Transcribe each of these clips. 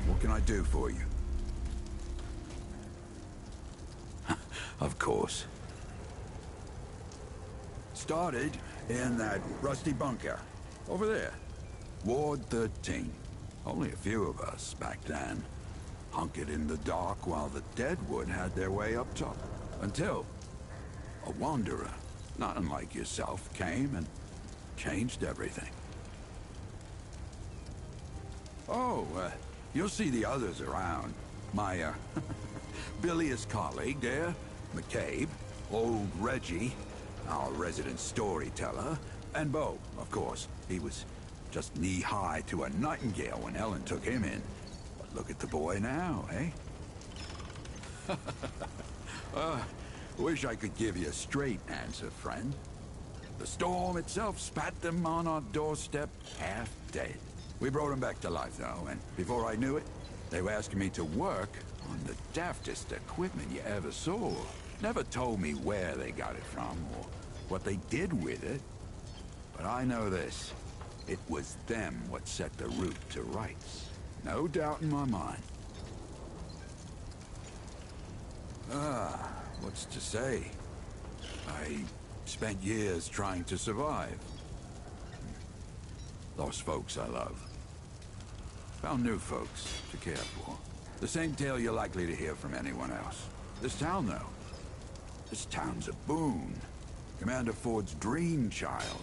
What can I do for you? Of course. Started in that rusty bunker. Over there. Ward 13. Only a few of us back then. Hunkered in the dark while the Deadwood had their way up top. Until a wanderer, not unlike yourself, came and changed everything. Oh, you'll see the others around. My, bilious colleague there, McCabe, old Reggie, our resident storyteller, and Bo, of course. He was just knee-high to a nightingale when Ellen took him in. But look at the boy now, eh? Wish I could give you a straight answer, friend. The storm itself spat them on our doorstep half dead. We brought them back to life, though, and before I knew it, they were asking me to work on the daftest equipment you ever saw. Never told me where they got it from or what they did with it. But I know this. It was them what set the route to rights. No doubt in my mind. What's to say? I spent years trying to survive. Lost folks I love. Found new folks to care for. The same tale you're likely to hear from anyone else. This town, though. This town's a boon. Commander Ford's dream child.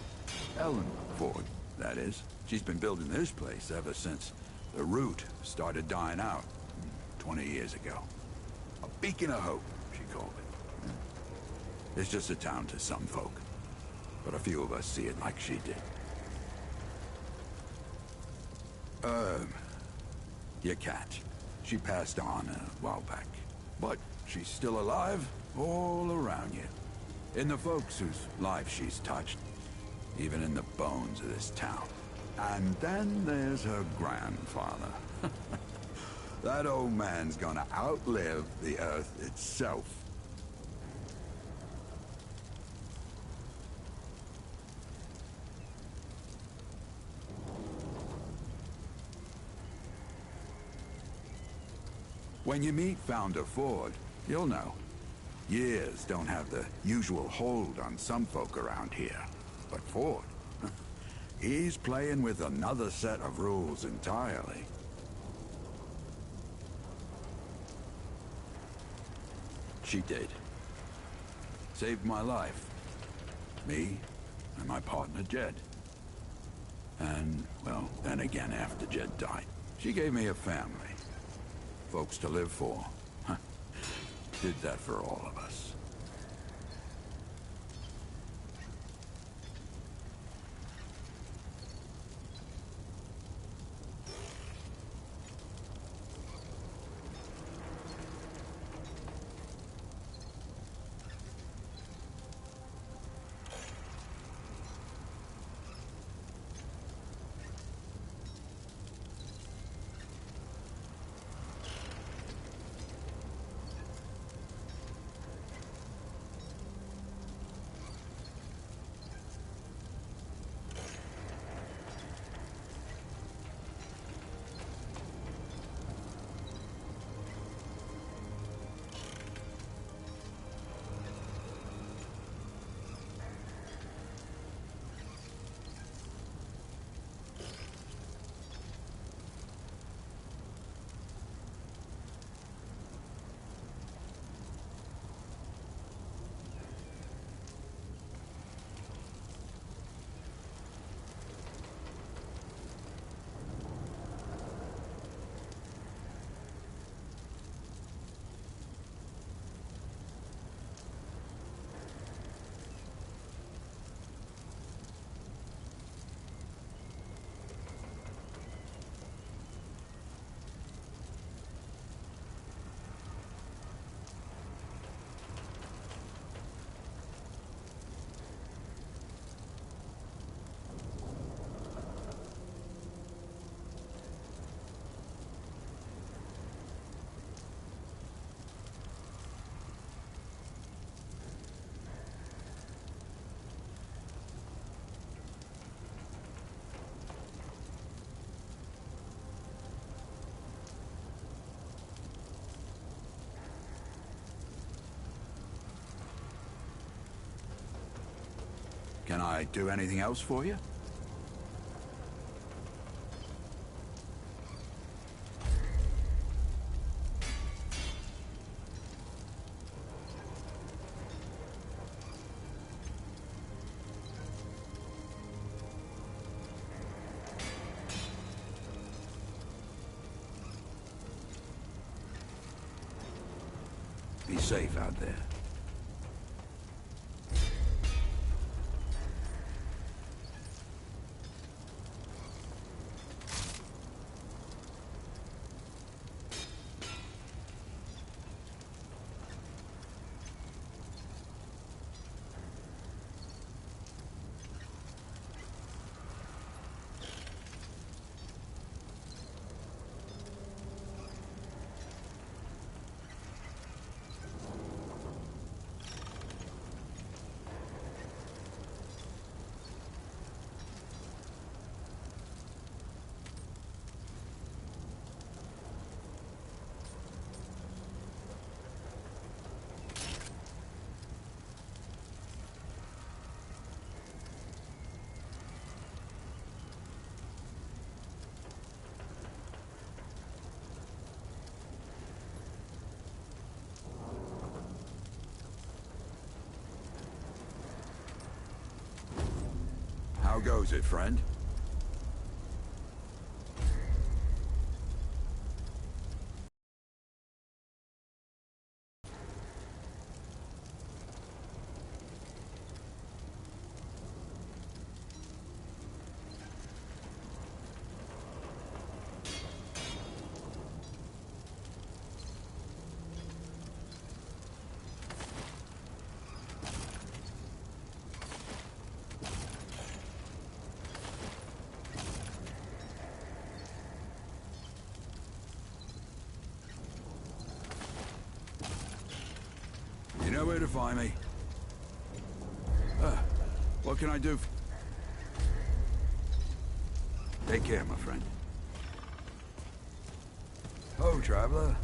Ellen Ford, that is. She's been building this place ever since the route started dying out 20 years ago. A beacon of hope, she called it. It's just a town to some folk. But a few of us see it like she did. Your cat. She passed on a while back. But she's still alive all around you. In the folks whose lives she's touched. Even in the bones of this town. And then there's her grandfather. That old man's gonna outlive the Earth itself. When you meet Founder Ford, you'll know. Years don't have the usual hold on some folk around here. But Ford, he's playing with another set of rules entirely. She did. Saved my life. Me and my partner Jed. And, well, then again after Jed died. She gave me a family. Folks to live for. Did that for all of us. Can I do anything else for you? Be safe out there. How goes it, friend? You know where to find me. What can I do? Take care, my friend. Oh, traveler.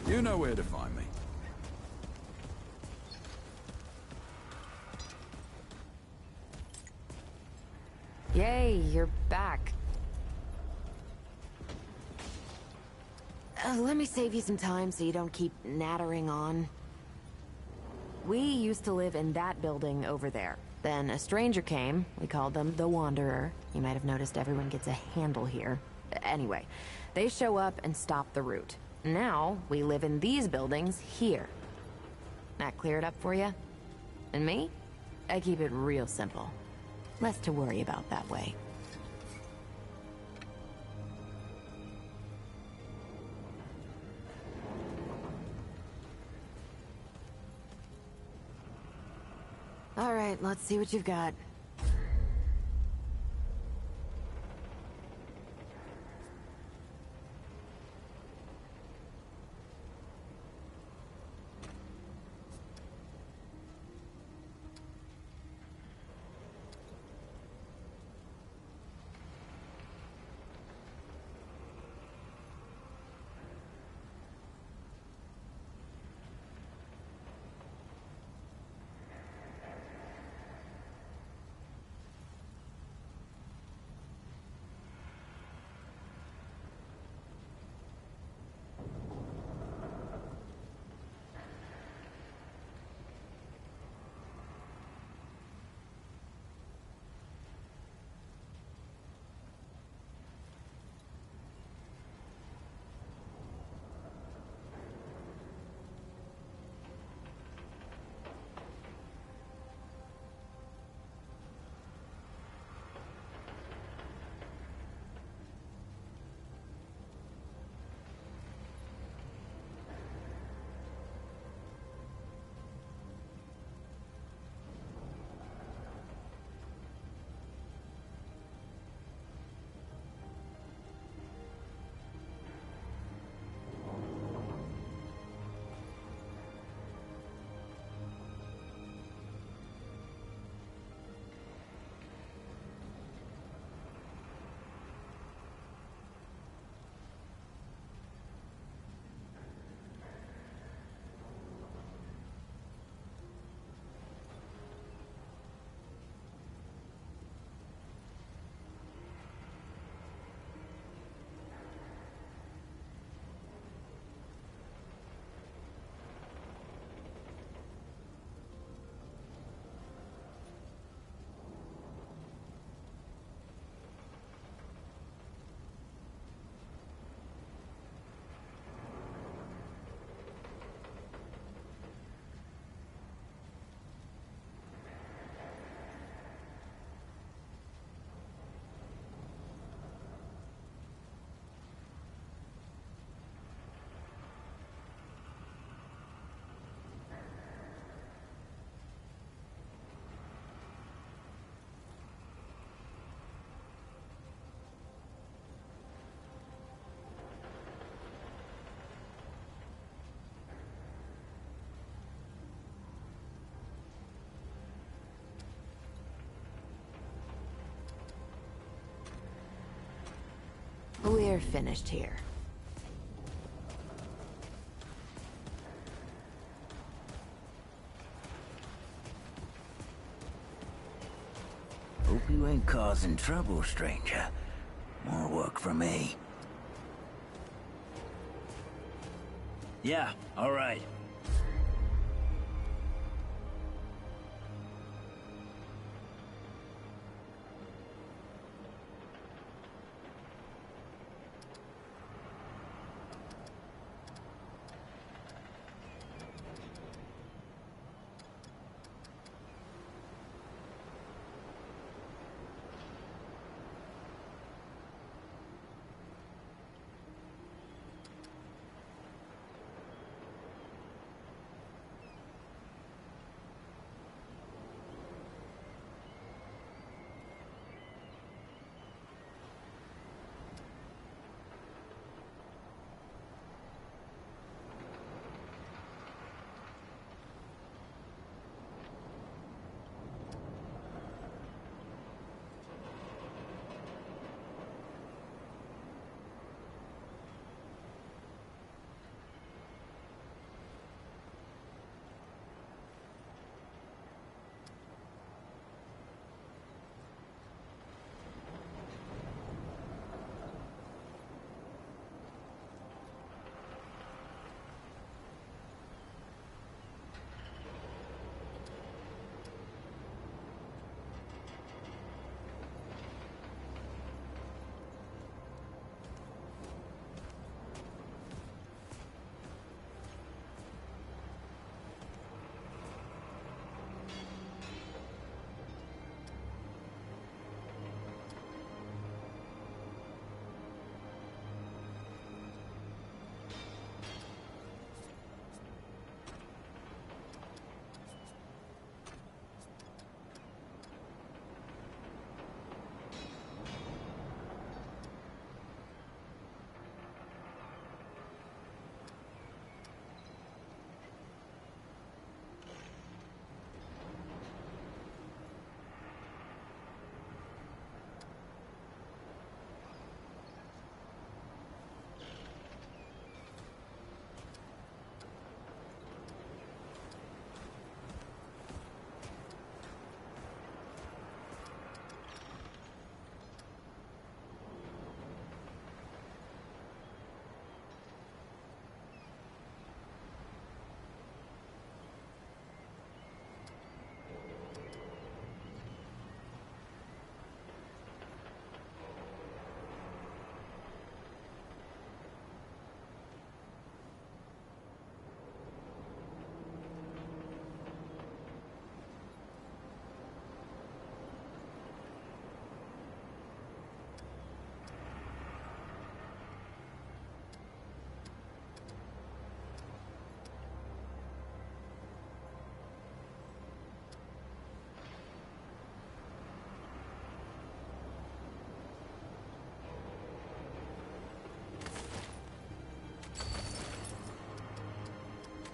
You know where to find me. Yay, you're back. Let me save you some time so you don't keep nattering on. We used to live in that building over there. Then a stranger came. We called them the Wanderer. You might have noticed everyone gets a handle here. Anyway, they show up and stop the route. Now, we live in these buildings here. That clear it up for you? And me? I keep it real simple. Less to worry about that way. All right, let's see what you've got. We're finished here. Hope you ain't causing trouble, stranger. More work for me. Yeah, all right.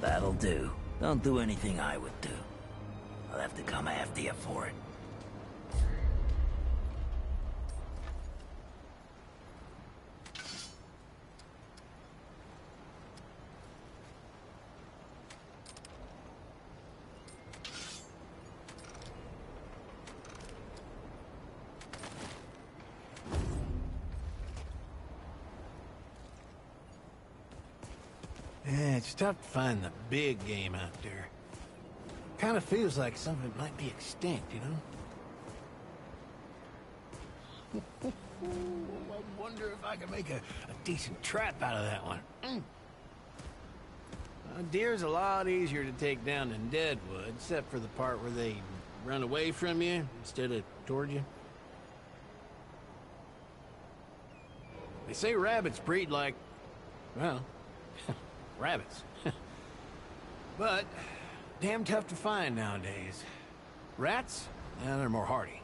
That'll do. Don't do anything I would do. I'll have to come after you for it. Yeah, it's tough to find the big game out there. Kind of feels like some of it might be extinct, you know? I wonder if I can make a decent trap out of that one. Deer's a lot easier to take down than Deadwood, except for the part where they run away from you instead of toward you. They say rabbits breed like, well, rabbits. But damn tough to find nowadays. Rats? They're more hardy.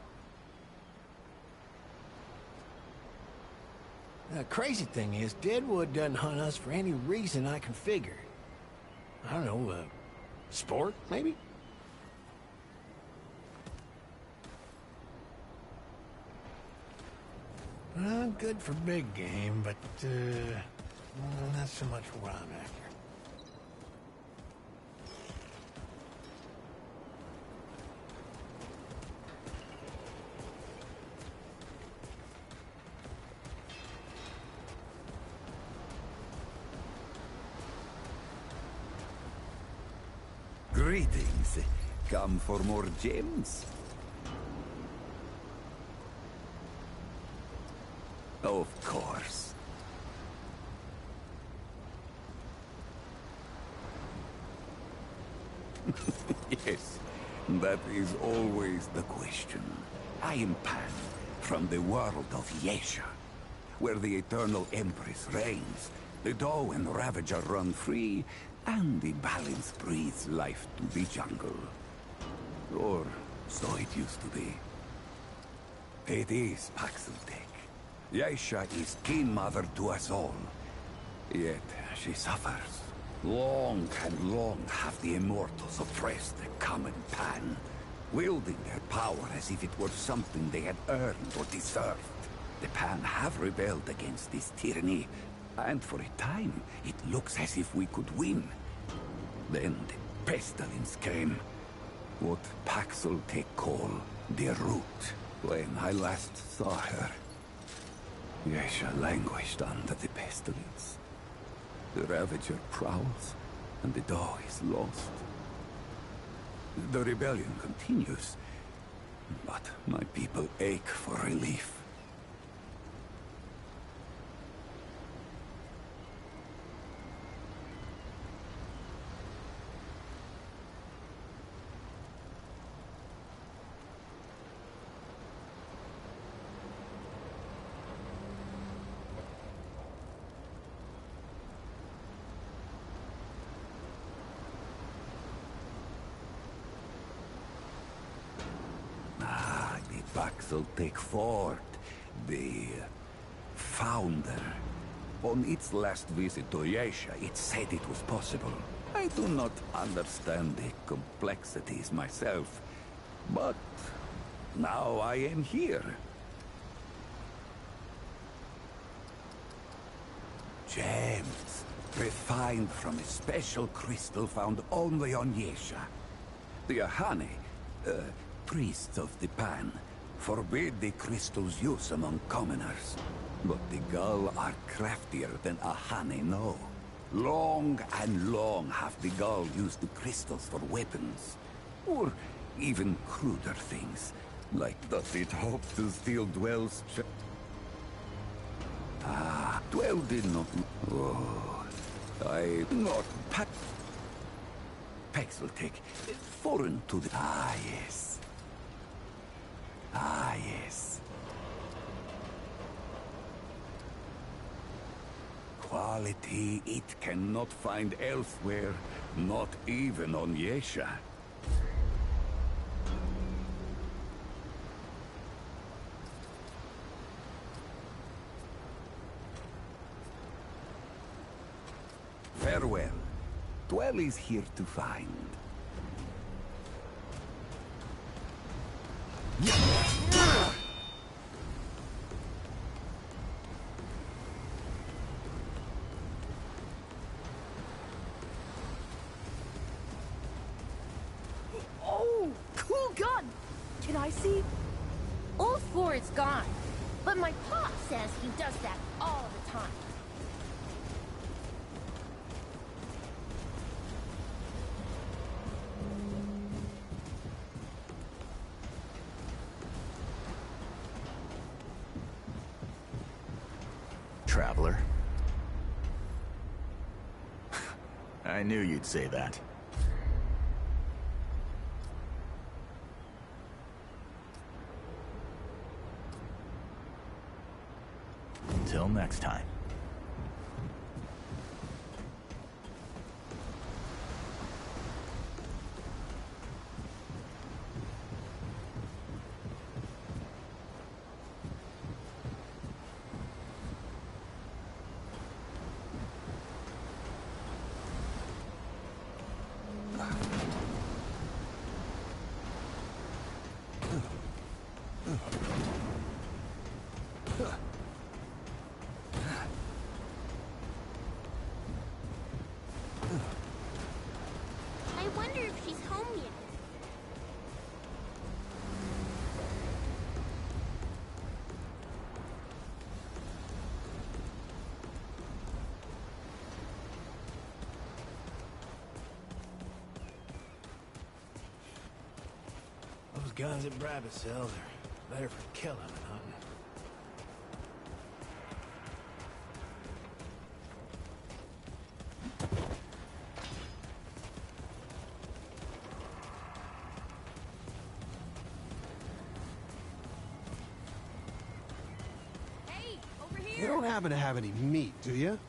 The crazy thing is, Deadwood doesn't hunt us for any reason I can figure. I don't know, sport, maybe? Good for big game, but, not so much for what I'm after. Greetings. Come for more gems? Of course. Yes, that is always the question. I am Pan, from the world of Yesha, where the Eternal Empress reigns, the Doe and Ravager run free, and the balance breathes life to the jungle. Or so it used to be. It is Paxeltek. Yesha is kin mother to us all. Yet she suffers. Long and long have the immortals oppressed the common Pan, wielding their power as if it were something they had earned or deserved. The Pan have rebelled against this tyranny, and for a time, it looks as if we could win. Then the pestilence came. What Paxeltek call the root. When I last saw her, Yesha languished under the pestilence. The Ravager prowls, and the Doe is lost. The rebellion continues, but my people ache for relief. Paxeltek Fort, the founder. On its last visit to Yesha, it said it was possible. I do not understand the complexities myself, but now I am here. Gems, refined from a special crystal found only on Yesha. The Ahane, priests of the Pan, forbid the crystal's use among commoners. But the Gull are craftier than Ahane know. Long and long have the Gull used the crystals for weapons. Or even cruder things, like that it hoped to steal Dwell's Dwell did not... Oh, I... Not Paxeltek, foreign to the... Ah, yes. Ah, yes. Quality it cannot find elsewhere, not even on Yesha. Farewell. Dwell is here to find. Oh, cool gun! Can I see? All four is gone, but my pop says he does that all the time. Traveler. I knew you'd say that. Until next time. guns that Brabus sells are better for killing than hunting. Hey, over here! You don't happen to have any meat, do you?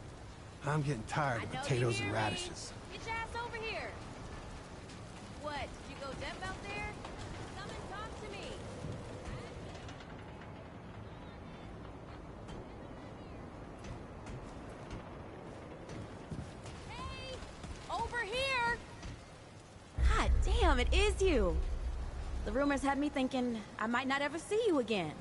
I'm getting tired of I know potatoes you and hear me. radishes. Get your ass over here! What, did you go deaf out there? Come and talk to me! Hey! Over here! God damn, it is you! The rumors had me thinking I might not ever see you again.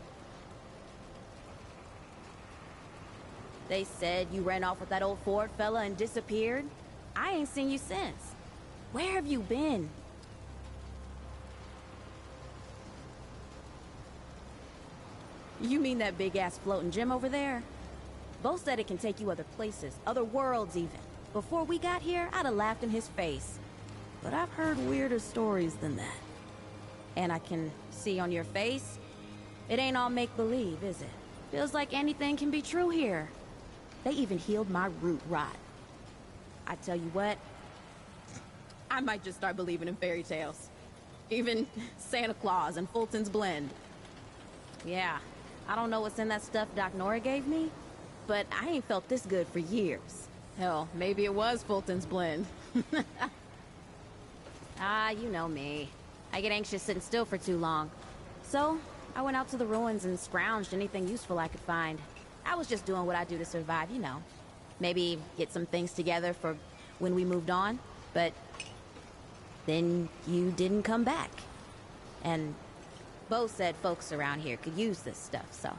They said you ran off with that old Ford fella and disappeared. I ain't seen you since. Where have you been? You mean that big-ass floating gym over there? Bo said it can take you other places, other worlds even. Before we got here, I'd have laughed in his face. But I've heard weirder stories than that. And I can see on your face, it ain't all make-believe, is it? Feels like anything can be true here. They even healed my root rot. I tell you what, I might just start believing in fairy tales. Even Santa Claus and Fulton's Blend. Yeah, I don't know what's in that stuff Doc Nora gave me, but I ain't felt this good for years. Hell, maybe it was Fulton's Blend. Ah, you know me. I get anxious sitting still for too long. So, I went out to the ruins and scrounged anything useful I could find. I was just doing what I do to survive, you know. Maybe get some things together for when we moved on, but then you didn't come back. And Bo said folks around here could use this stuff, so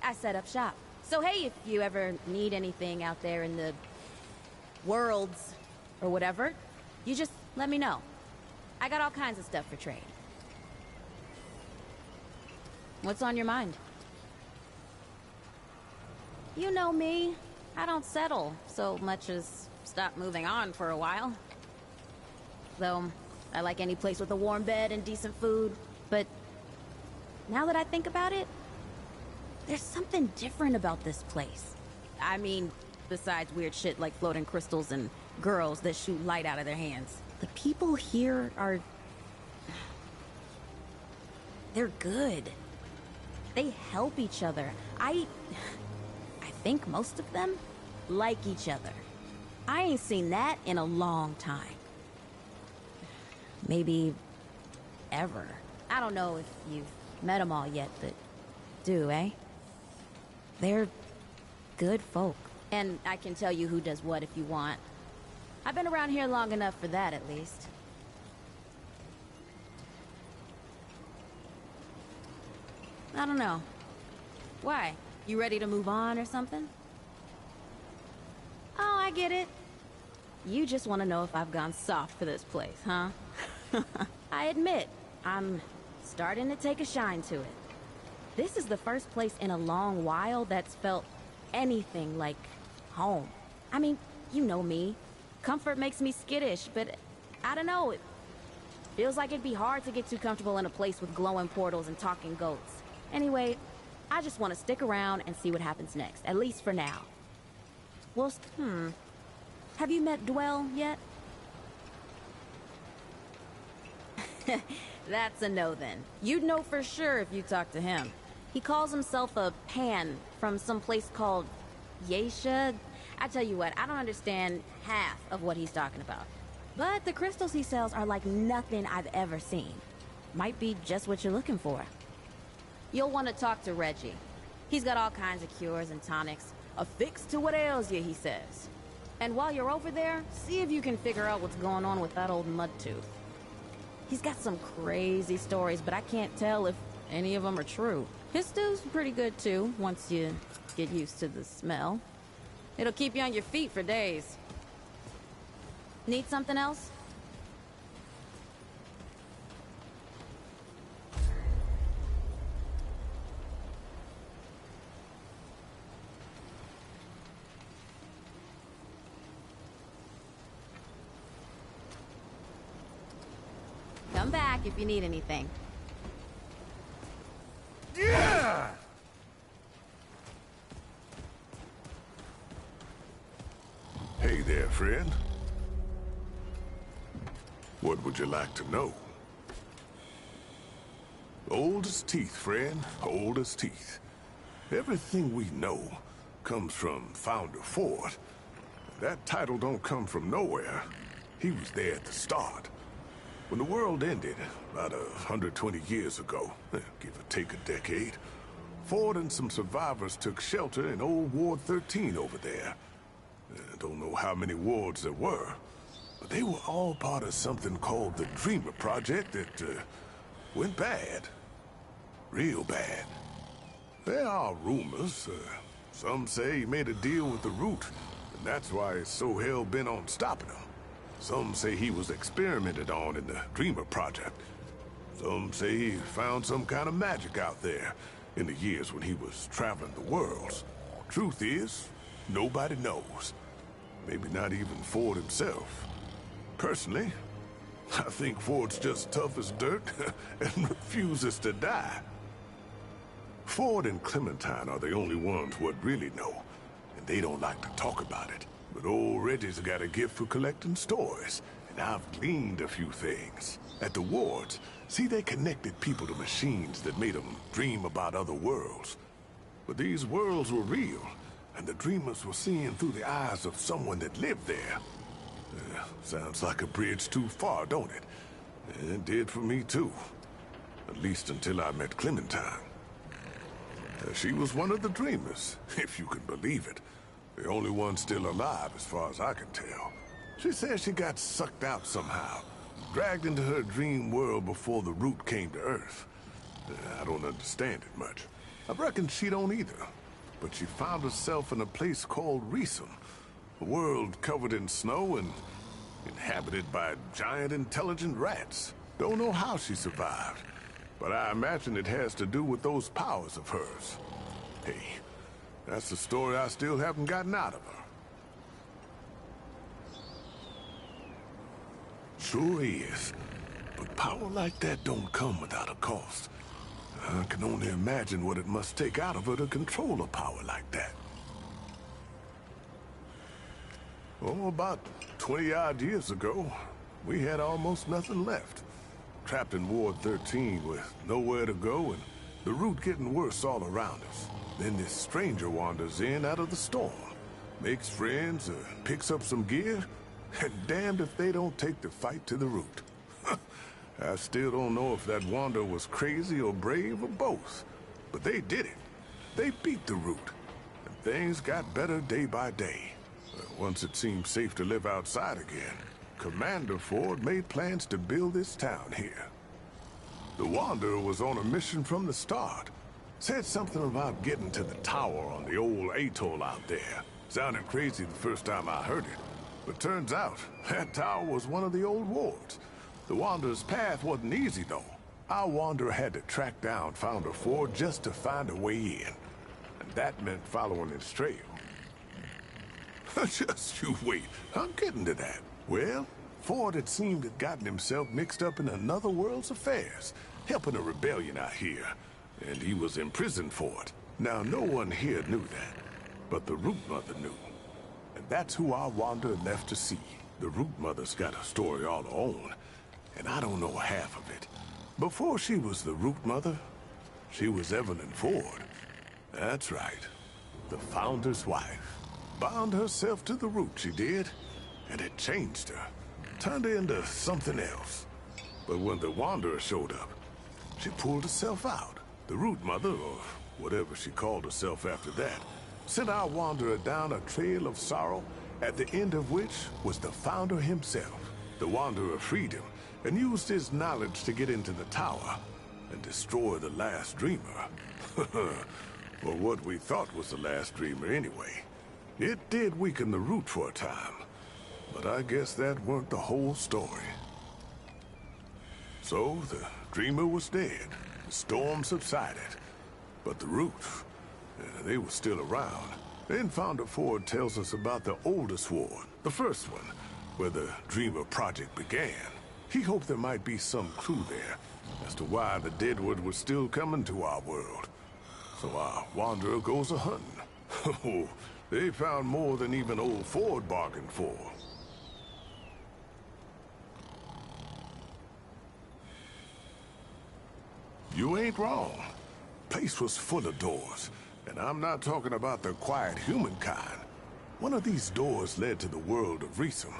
I set up shop. So hey, if you ever need anything out there in the worlds or whatever, you just let me know. I got all kinds of stuff for trade. What's on your mind? You know me. I don't settle so much as stop moving on for a while. Though, I like any place with a warm bed and decent food. But now that I think about it, there's something different about this place. I mean, besides weird shit like floating crystals and girls that shoot light out of their hands. The people here are... they're good. They help each other. I think most of them like each other. I ain't seen that in a long time. Maybe ever. I don't know if you've met them all yet, but do, eh? They're good folk. And I can tell you who does what if you want. I've been around here long enough for that, at least. I don't know. Why? You ready to move on or something? Oh, I get it. You just want to know if I've gone soft for this place, huh? I admit, I'm starting to take a shine to it. This is the first place in a long while that's felt anything like home. I mean, you know me. Comfort makes me skittish, but I don't know. It feels like it'd be hard to get too comfortable in a place with glowing portals and talking goats. Anyway, I just want to stick around and see what happens next, at least for now. Well, have you met Dwell yet? That's a no then. You'd know for sure if you talked to him. He calls himself a Pan from some place called Yesha. I tell you what, I don't understand half of what he's talking about. But the crystals he sells are like nothing I've ever seen. Might be just what you're looking for. You'll want to talk to Reggie. He's got all kinds of cures and tonics. A fix to what ails you, he says. And while you're over there, see if you can figure out what's going on with that old Mudtooth. He's got some crazy stories, but I can't tell if any of them are true. His stew's pretty good too, once you get used to the smell. It'll keep you on your feet for days. Need something else? Come Come back if you need anything. Yeah! Hey there, friend. What would you like to know? Old as teeth, friend. Old as teeth. Everything we know comes from Founder Ford. That title don't come from nowhere. He was there at the start. When the world ended, about 120 years ago, give or take a decade, Ford and some survivors took shelter in old Ward 13 over there. I don't know how many wards there were, but they were all part of something called the Dreamer Project that went bad. Real bad. There are rumors. Some say he made a deal with the Root, and that's why he's so hell-bent on stopping him. Some say he was experimented on in the Dreamer Project. Some say he found some kind of magic out there in the years when he was traveling the worlds. Truth is, nobody knows. Maybe not even Ford himself. Personally, I think Ford's just tough as dirt and refuses to die. Ford and Clementine are the only ones what really know, and they don't like to talk about it. But old Reggie's got a gift for collecting stories, and I've gleaned a few things. At the wards, see, they connected people to machines that made them dream about other worlds. But these worlds were real, and the dreamers were seeing through the eyes of someone that lived there. Sounds like a bridge too far, don't it? It did for me, too. At least until I met Clementine. She was one of the dreamers, if you can believe it. The only one still alive, as far as I can tell. She says she got sucked out somehow, dragged into her dream world before the Root came to Earth. I don't understand it much. I reckon she don't either. But she found herself in a place called Remnant, a world covered in snow and inhabited by giant intelligent rats. Don't know how she survived, but I imagine it has to do with those powers of hers. Hey, that's the story I still haven't gotten out of her. Sure is. But power like that don't come without a cost. I can only imagine what it must take out of her to control a power like that. Oh, about 20-odd years ago, we had almost nothing left. Trapped in Ward 13 with nowhere to go and the Root getting worse all around us. Then this stranger wanders in out of the storm, makes friends, picks up some gear, and damned if they don't take the fight to the Root. I still don't know if that wanderer was crazy or brave or both, but they did it. They beat the Root, and things got better day by day. Once it seemed safe to live outside again, Commander Ford made plans to build this town here. The Wanderer was on a mission from the start. Said something about getting to the tower on the old atoll out there. Sounded crazy the first time I heard it, but turns out that tower was one of the old wards. The Wanderer's path wasn't easy, though. Our Wanderer had to track down Founder Ford just to find a way in, and that meant following his trail. Just you wait, I'm getting to that. Well, Ford, it seemed, had gotten himself mixed up in another world's affairs, helping a rebellion out here, and he was imprisoned for it. Now, no one here knew that, but the Root Mother knew. And that's who our Wanderer left to see. The Root Mother's got a story all her own, and I don't know half of it. Before she was the Root Mother, she was Evelyn Ford. That's right, the Founder's wife. Bound herself to the Root, she did, and it changed her. Turned her into something else. But when the Wanderer showed up, she pulled herself out. The Root Mother, or whatever she called herself after that, sent our Wanderer down a trail of sorrow, at the end of which was the Founder himself. The Wanderer freed him, and used his knowledge to get into the tower, and destroy the last Dreamer. Or what we thought was the last Dreamer anyway. It did weaken the Root for a time, but I guess that weren't the whole story. So, the Dreamer was dead, the storm subsided, but the Root, they were still around. Then Founder Ford tells us about the oldest ward, the first one, where the Dreamer Project began. He hoped there might be some clue there as to why the Deadwood was still coming to our world. So our wanderer goes a-hunting. Oh, they found more than even old Ford bargained for. You ain't wrong. Place was full of doors, and I'm not talking about the quiet humankind. One of these doors led to the world of Reesum,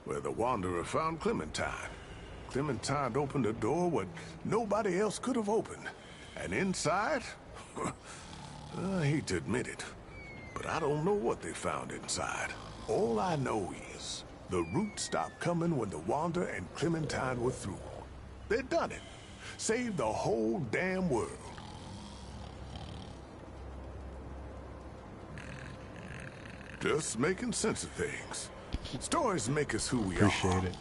where the Wanderer found Clementine. Clementine opened a door what nobody else could have opened. And inside? I hate to admit it, but I don't know what they found inside. All I know is the root stopped coming when the Wanderer and Clementine were through. They'd done it. Saved the whole damn world. Just making sense of things. Stories make us who we are. Appreciate it.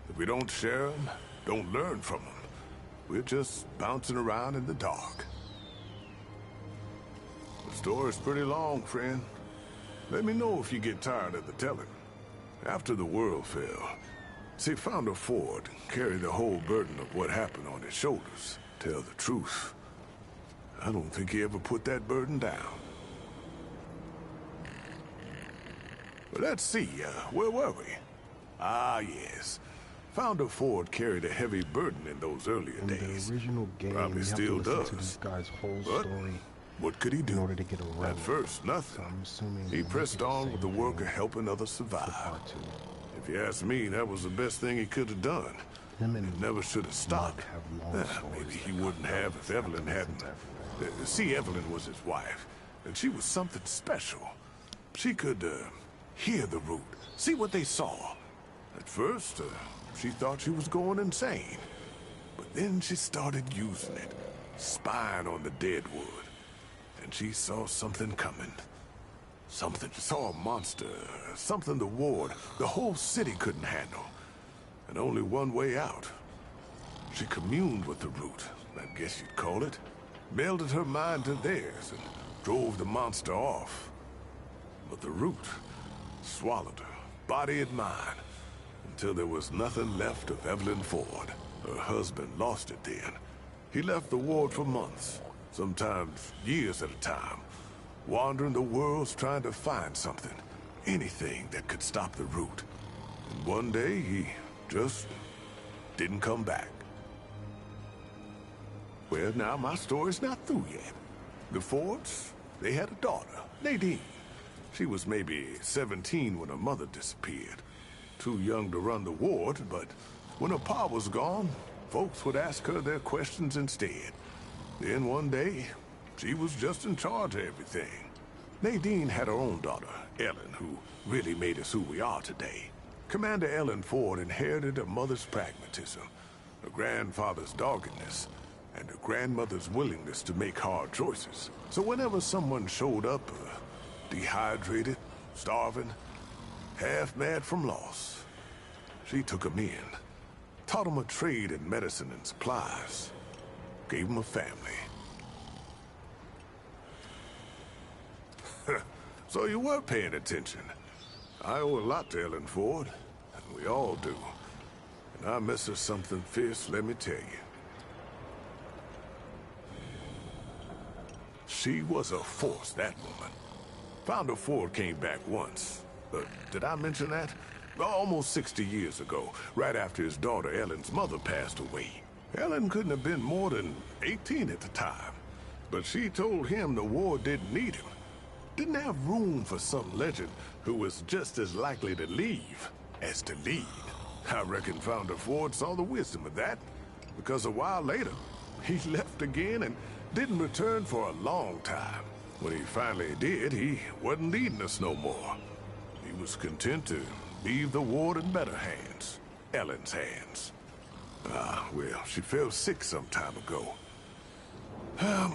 If we don't share them, don't learn from them, we're just bouncing around in the dark. The story's pretty long, friend. Let me know if you get tired of the telling. After the world fell, see, Founder Ford carried the whole burden of what happened on his shoulders. Tell the truth, I don't think he ever put that burden down. But let's see, where were we? Ah, yes. Founder Ford carried a heavy burden in those earlier days. The original game, probably you still have to listen does. to this guy's whole But story what could he do? in order to get a At first, nothing. So I'm assuming He that pressed could on say with the the work of name helping others for survive. part 2. If you ask me, that was the best thing he could have done. Him and It never should have stopped. have long stories Maybe he that wouldn't have if Evelyn hadn't. See, Evelyn was his wife, and she was something special. She could hear the root, see what they saw. At first, she thought she was going insane. But then she started using it, spying on the Deadwood. And she saw something coming. Something. Saw a monster, something the ward, the whole city couldn't handle. And only one way out. She communed with the root, I guess you'd call it. Melded her mind to theirs and drove the monster off. But the root swallowed her, body and mind, until there was nothing left of Evelyn Ford. Her husband lost it then. He left the ward for months, sometimes years at a time, wandering the worlds trying to find something, anything that could stop the root. And one day, he just didn't come back. Well, now, my story's not through yet. The Fords, they had a daughter, Nadine. She was maybe 17 when her mother disappeared. Too young to run the ward, but when her pa was gone, folks would ask her their questions instead. Then one day, she was just in charge of everything. Nadine had her own daughter, Ellen, who really made us who we are today. Commander Ellen Ford inherited her mother's pragmatism, her grandfather's doggedness, and her grandmother's willingness to make hard choices. So whenever someone showed up, dehydrated, starving, half mad from loss, she took them in, taught them a trade in medicine and supplies, gave them a family. So you were paying attention. I owe a lot to Ellen Ford, and we all do. And I miss her something fierce, let me tell you. She was a force, that woman. Founder Ford came back once. Did I mention that? Almost 60 years ago, right after his daughter Ellen's mother passed away. Ellen couldn't have been more than 18 at the time. But she told him the war didn't need him. Didn't have room for some legend who was just as likely to leave as to lead. I reckon Founder Ford saw the wisdom of that, because a while later, he left again and didn't return for a long time. When he finally did, he wasn't leading us no more. He was content to leave the ward in better hands, Ellen's hands. Well, she fell sick some time ago.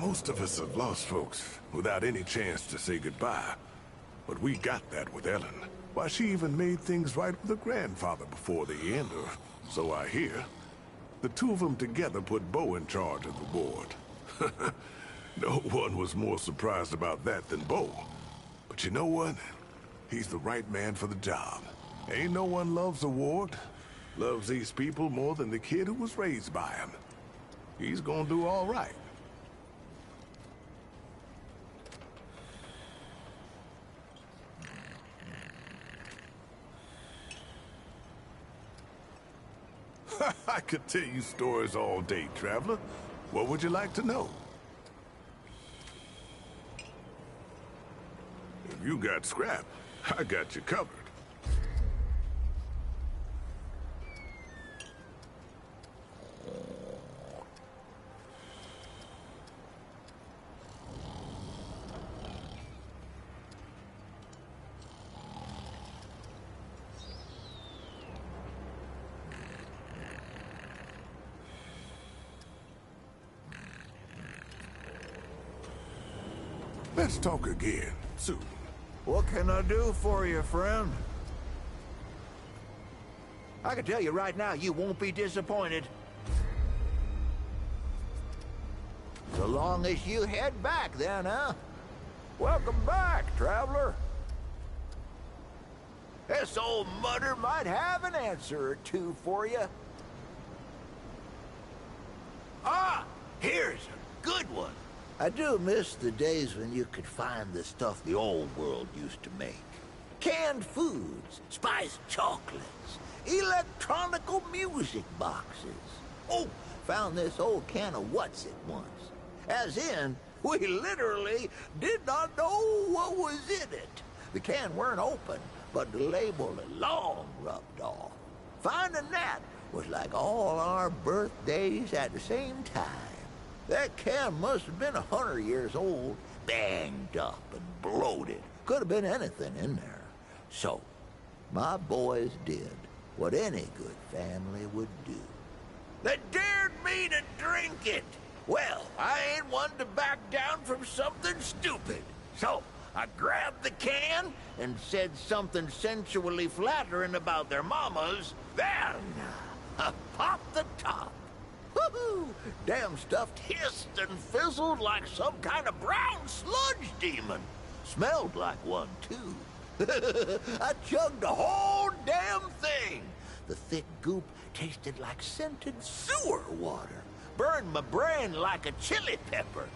Most of us have lost folks without any chance to say goodbye. But we got that with Ellen. Why, she even made things right with her grandfather before the end, or so I hear. The two of them together put Bo in charge of the ward. No one was more surprised about that than Bo. But you know what? He's the right man for the job. Ain't no one loves the ward Loves these people more than the kid who was raised by him. He's gonna do all right. I could tell you stories all day, traveler. What would you like to know? If you got scrap, I got you covered. Let's talk again, soon. What can I do for you, friend? I can tell you right now, you won't be disappointed. So long as you head back then, huh? Welcome back, traveler. This old mutter might have an answer or two for you. Ah, here's a good one. I do miss the days when you could find the stuff the old world used to make. Canned foods, spiced chocolates, electronical music boxes. Oh, found this old can of what's-it once. As in, we literally did not know what was in it. The can weren't open, but the label had long rubbed off. Finding that was like all our birthdays at the same time. That can must have been 100 years old, banged up and bloated. Could have been anything in there. So, my boys did what any good family would do. They dared me to drink it. Well, I ain't one to back down from something stupid. So, I grabbed the can and said something sensually flattering about their mamas. Then, I popped the top. Woohoo! Damn stuff hissed and fizzled like some kind of brown sludge demon. Smelled like one, too. I chugged the whole damn thing. The thick goop tasted like scented sewer water. Burned my brain like a chili pepper.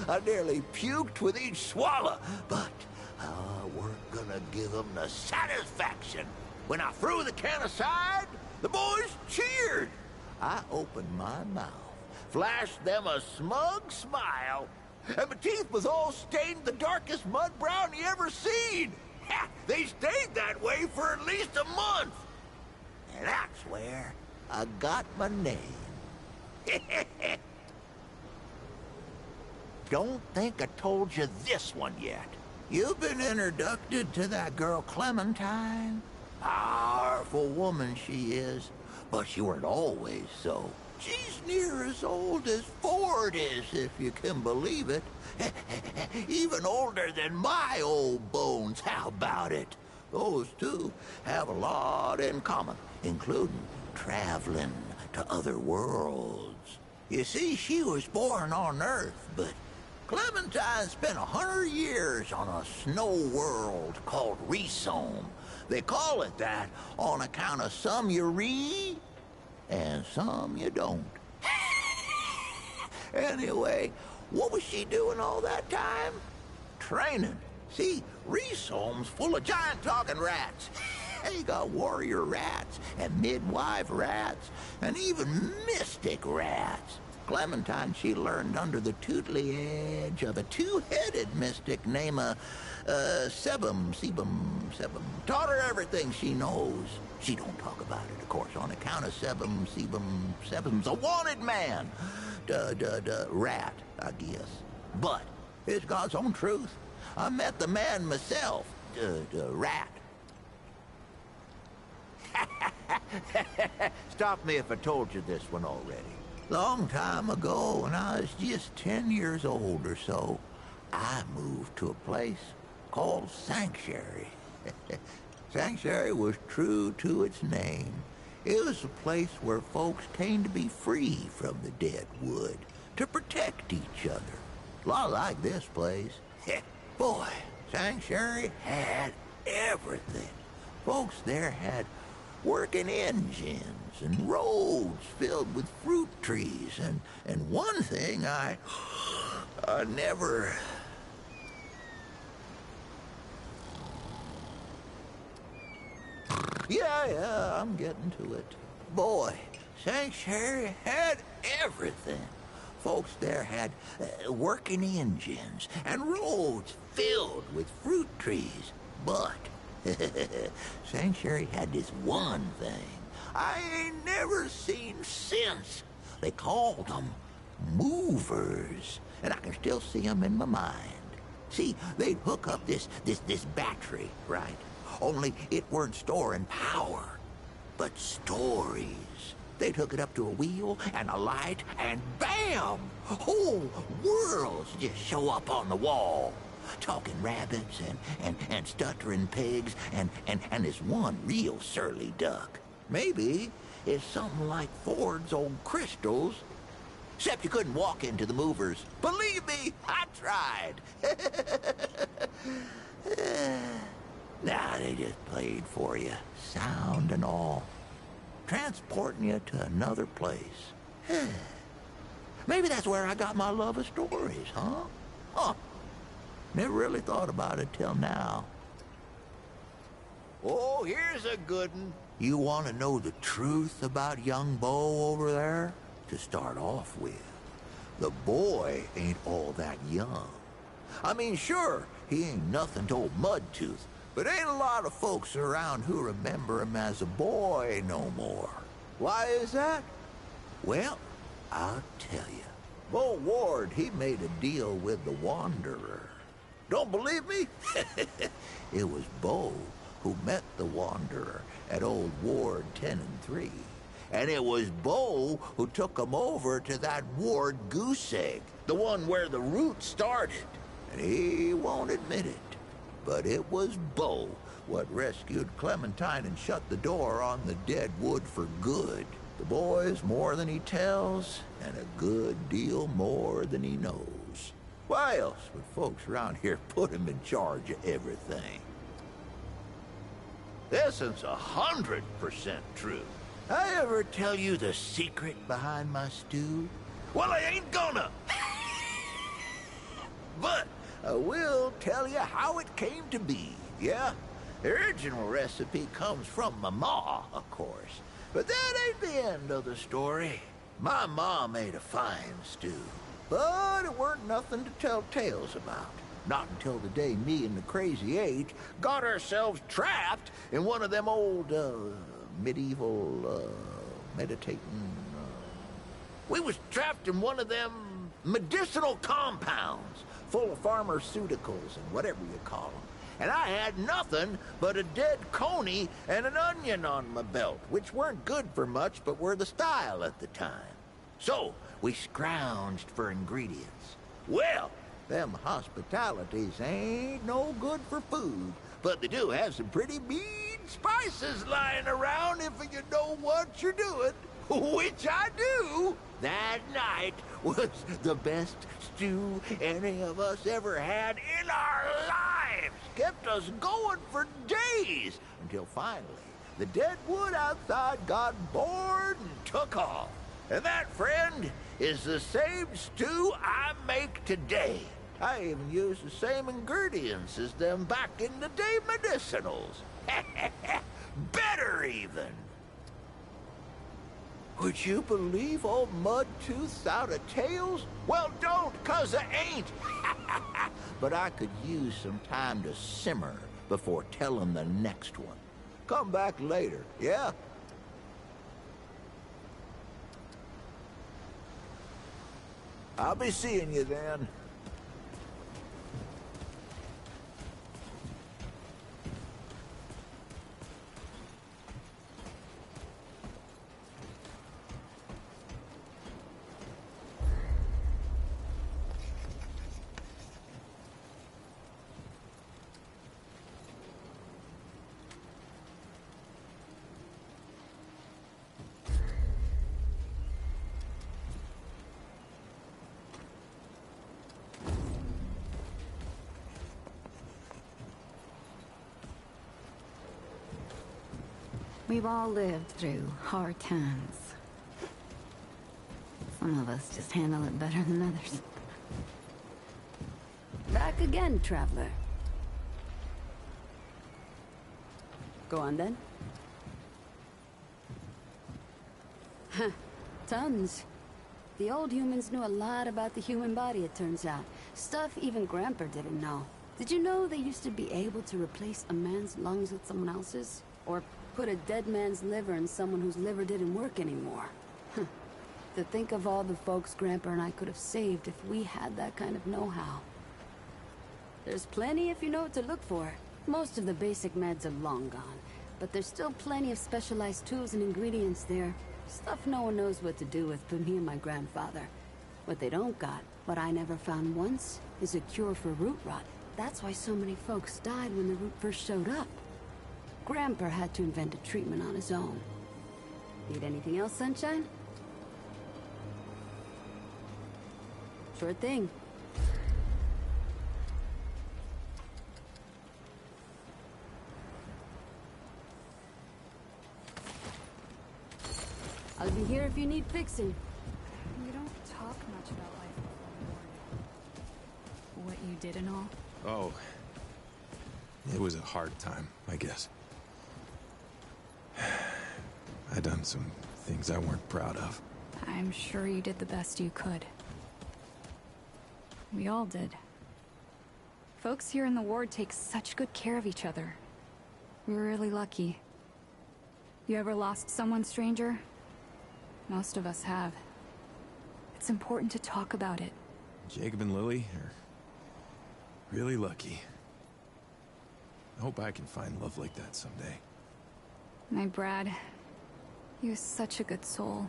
I nearly puked with each swallow, but I weren't gonna give them the satisfaction. When I threw the can aside, the boys cheered. I opened my mouth, flashed them a smug smile, and my teeth was all stained the darkest mud brown you ever seen. Ha, they stayed that way for at least a month. And that's where I got my name. Don't think I told you this one yet. You've been introduced to that girl Clementine. Powerful woman she is, but she weren't always so. She's near as old as Ford is, if you can believe it. Even older than my old bones, how about it? Those two have a lot in common, including traveling to other worlds. You see, she was born on Earth, but Clementine spent 100 years on a snow world called Resome. They call it that on account of some you read and some you don't. Anyway, what was she doing all that time? Training. See, Resome's full of giant talking rats. They got warrior rats and midwife rats and even mystic rats. Clementine, she learned under the tutelage of a two-headed mystic named Sebum. Taught her everything she knows. She don't talk about it, of course, on account of Sebum's a wanted man. Rat, I guess. But it's God's own truth. I met the man myself, rat. Stop me if I told you this one already. Long time ago, when I was just 10 years old or so, I moved to a place called Sanctuary. Sanctuary was true to its name. It was a place where folks came to be free from the dead wood, to protect each other. A lot like this place. Boy, Sanctuary had everything. Folks there had working engines and roads filled with fruit trees. And one thing I never... Yeah, I'm getting to it. Boy, Sanctuary had everything. Folks there had working engines and roads filled with fruit trees. But Sanctuary had this one thing I ain't never seen since. They called them movers, and I can still see them in my mind. See, they'd hook up this battery, right? Only it weren't storing power, but stories. They'd hook it up to a wheel and a light, and bam! Whole worlds just show up on the wall. Talking rabbits and stuttering pigs and this one real surly duck. Maybe it's something like Ford's old crystals. Except you couldn't walk into the movers. Believe me, I tried. Nah, they just played for you, sound and all. Transporting you to another place. Maybe that's where I got my love of stories, huh? Never really thought about it till now. Oh, here's a good one. You want to know the truth about young Bo over there? To start off with, the boy ain't all that young. I mean, sure, he ain't nothing to old Mudtooth, but ain't a lot of folks around who remember him as a boy no more. Why is that? Well, I'll tell you. Bo Ward, he made a deal with the Wanderer. Don't believe me? It was Bo who met the Wanderer at Old Ward 10 and 3. And it was Bo who took him over to that Ward goose egg, the one where the root started. And he won't admit it, but it was Bo what rescued Clementine and shut the door on the dead wood for good. The boy's more than he tells, and a good deal more than he knows. Why else would folks around here put him in charge of everything? This is 100% true. I ever tell you the secret behind my stew? Well, I ain't gonna. But I will tell you how it came to be, yeah? The original recipe comes from my ma, of course. But that ain't the end of the story. My ma made a fine stew, but it weren't nothing to tell tales about. Not until the day me and the Crazy Eight got ourselves trapped in one of them old, medieval, meditating... We was trapped in one of them medicinal compounds full of pharmaceuticals and whatever you call them. And I had nothing but a dead coney and an onion on my belt, which weren't good for much but were the style at the time. So we scrounged for ingredients. Well, them hospitalities ain't no good for food, but they do have some pretty mean spices lying around if you know what you're doing, which I do. That night was the best stew any of us ever had in our lives. Kept us going for days, until finally the dead wood outside got bored and took off. And that, friend, is the same stew I make today. I even use the same ingredients as them back in the day medicinals. Better even. Would you believe old Mudtooth's out of tales? Well, don't, 'cause I ain't. But I could use some time to simmer before telling the next one. Come back later, yeah? I'll be seeing you then. We've all lived through hard times. Some of us just handle it better than others. Back again, traveler. Go on then. Huh. Tons. The old humans knew a lot about the human body, it turns out. Stuff even Grandpa didn't know. Did you know they used to be able to replace a man's lungs with someone else's? Or put a dead man's liver in someone whose liver didn't work anymore? Huh. To think of all the folks Grandpa and I could have saved if we had that kind of know-how. There's plenty if you know what to look for. Most of the basic meds are long gone, but there's still plenty of specialized tools and ingredients there. Stuff no one knows what to do with but me and my grandfather. What they don't got, what I never found once, is a cure for root rot. That's why so many folks died when the root first showed up. Grandpa had to invent a treatment on his own. Need anything else, Sunshine? Sure thing. I'll be here if you need fixing. You don't talk much about life before. What you did and all. Oh. It was a hard time, I guess. I done some things I weren't proud of. I'm sure you did the best you could. We all did. Folks here in the ward take such good care of each other. We're really lucky. You ever lost someone, stranger? Most of us have. It's important to talk about it. Jacob and Lily are really lucky. I hope I can find love like that someday. My Brad, he was such a good soul.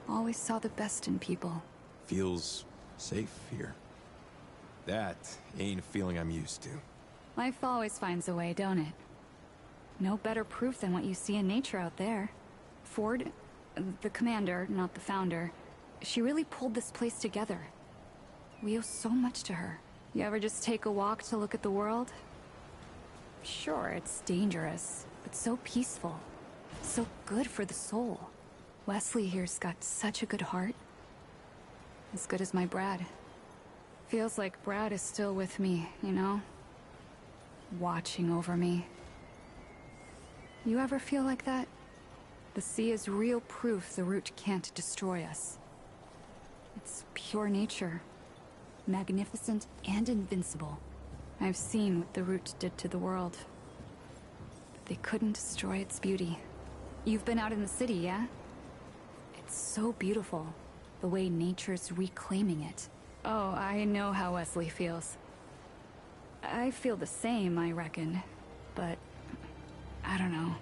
Always saw the best in people. Feels safe here. That ain't a feeling I'm used to. Life always finds a way, don't it? No better proof than what you see in nature out there. Ford, the commander, not the founder, she really pulled this place together. We owe so much to her. You ever just take a walk to look at the world? Sure, it's dangerous, but so peaceful. So good for the soul. Wesley here's got such a good heart. As good as my Brad. Feels like Brad is still with me, you know? Watching over me. You ever feel like that? The sea is real proof the root can't destroy us. It's pure nature. Magnificent and invincible. I've seen what the root did to the world. But they couldn't destroy its beauty. You've been out in the city, yeah? It's so beautiful, the way nature's reclaiming it. Oh, I know how Wesley feels. I feel the same, I reckon. But I don't know.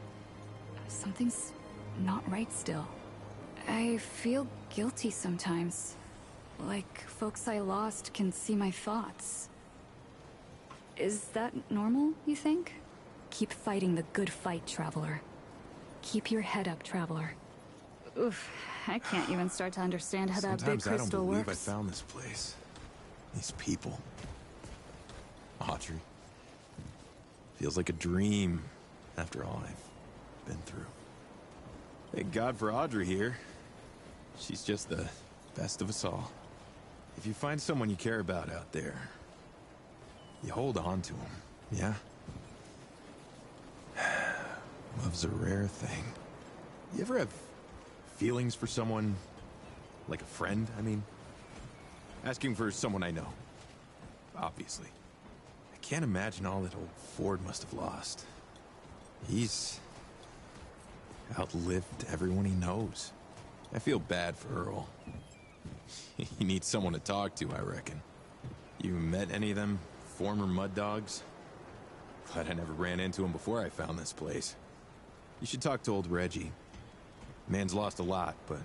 Something's not right still. I feel guilty sometimes. Like folks I lost can see my thoughts. Is that normal, you think? Keep fighting the good fight, Traveler. Keep your head up, Traveler. Oof, I can't even start to understand how that big crystal works. Sometimes I don't believe I found this place. These people. Audrey. Feels like a dream after all I've been through. Thank God for Audrey here. She's just the best of us all. If you find someone you care about out there, you hold on to them, yeah? Love's a rare thing. You ever have feelings for someone, like a friend, I mean? Asking for someone I know, obviously. I can't imagine all that old Ford must have lost. He's outlived everyone he knows. I feel bad for Earl. He needs someone to talk to, I reckon. You met any of them former mud dogs? Glad I never ran into him before I found this place. You should talk to old Reggie. Man's lost a lot, but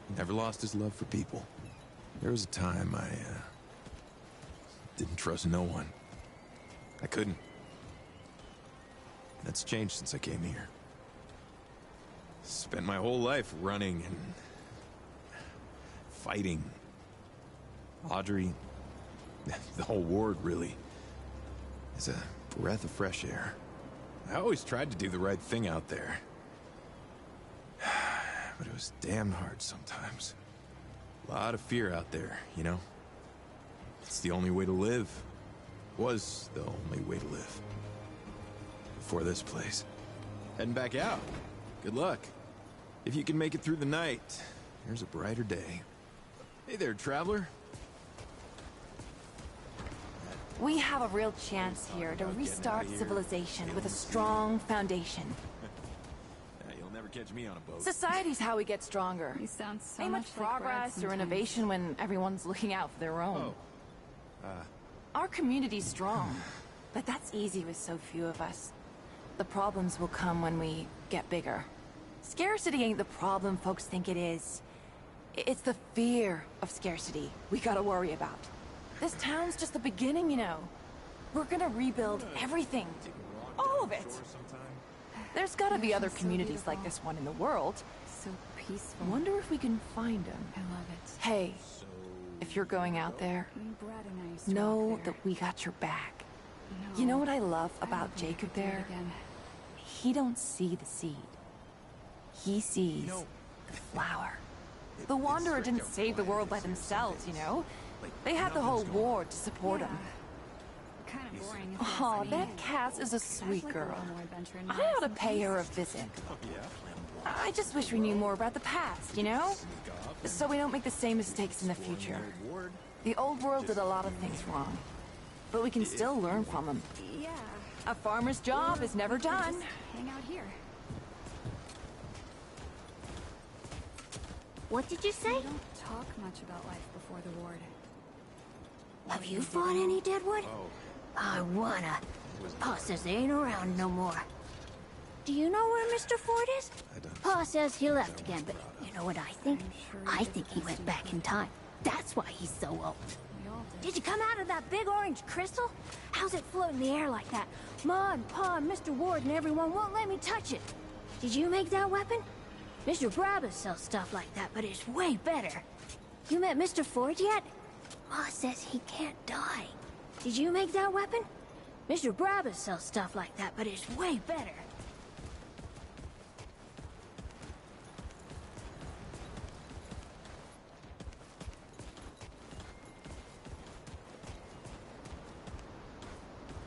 he never lost his love for people. There was a time I didn't trust no one. I couldn't. That's changed since I came here. Spent my whole life running and fighting. Audrey, the whole ward really, is a breath of fresh air. I always tried to do the right thing out there. But it was damn hard sometimes. A lot of fear out there, you know? It's the only way to live. Was the only way to live. Before this place. Heading back out. Good luck. If you can make it through the night, there's a brighter day. Hey there, traveler. We have a real chance here to restart civilization with a strong foundation. You'll never catch me on a boat. Society's how we get stronger. You sound so Ain't much much like Brad progress or sometimes. innovation when everyone's looking out for their own. Our community's strong, but that's easy with so few of us. The problems will come when we get bigger. Scarcity ain't the problem folks think it is. It's the fear of scarcity we gotta worry about. This town's just the beginning, you know. We're gonna rebuild everything. All of it. There's gotta be other communities like this one in the world. So peaceful. Wonder if we can find them. I love it. Hey, if you're going out there, Brad and I used to know walk there. that we got your back. No, You know what I love I about would never Jacob do it there? again. He don't see the seed. He sees the flower. The Wanderer didn't save the world by themselves, you know? They had the whole war to support them. Kind of boring. Aw, that Cass is a sweet girl. I ought to pay her a visit. I just wish we knew more about the past, you know? So we don't make the same mistakes in the future. The old world did a lot of things wrong, but we can still learn from them. Yeah. A farmer's job is never done. Just hang out here. What did you say? We don't talk much about life before the ward. Have you fought any, Deadwood? I wanna. Pa says they ain't around no more. Do you know where Mr. Ford is? Pa says he left again, but you know what I think? I think he went back in time. That's why he's so old. Did you come out of that big orange crystal? How's it float in the air like that? Ma and Pa and Mr. Ward and everyone won't let me touch it. Did you make that weapon? Mr. Brabus sells stuff like that, but it's way better. You met Mr. Ford yet? Ma says he can't die. Did you make that weapon? Mr. Brabus sells stuff like that, but it's way better.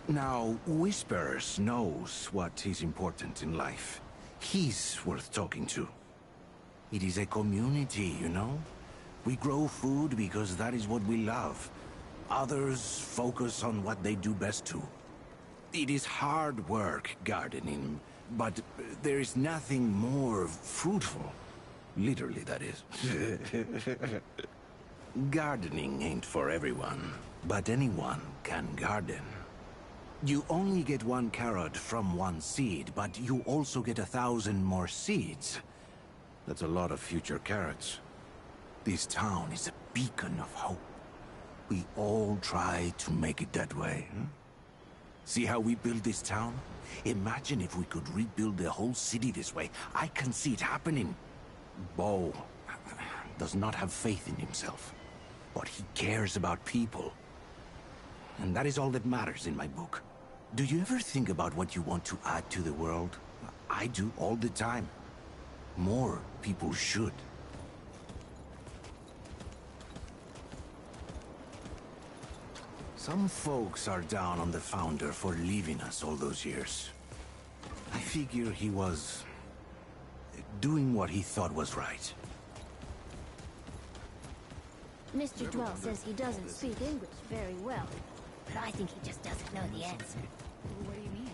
Now, Whisperers knows what is important in life. He's worth talking to. It is a community, you know? We grow food because that is what we love. Others focus on what they do best too. It is hard work, gardening, but there is nothing more fruitful. Literally, that is. Gardening ain't for everyone, but anyone can garden. You only get one carrot from one seed, but you also get 1,000 more seeds. That's a lot of future carrots. This town is a beacon of hope. We all try to make it that way. See how we build this town? Imagine if we could rebuild the whole city this way. I can see it happening. Bo does not have faith in himself, but he cares about people. And that is all that matters in my book. Do you ever think about what you want to add to the world? I do all the time. More people should. Some folks are down on the Founder for leaving us all those years. I figure he was doing what he thought was right. Mr. Dwell says he doesn't speak English very well, but I think he just doesn't know the answer. What do you mean?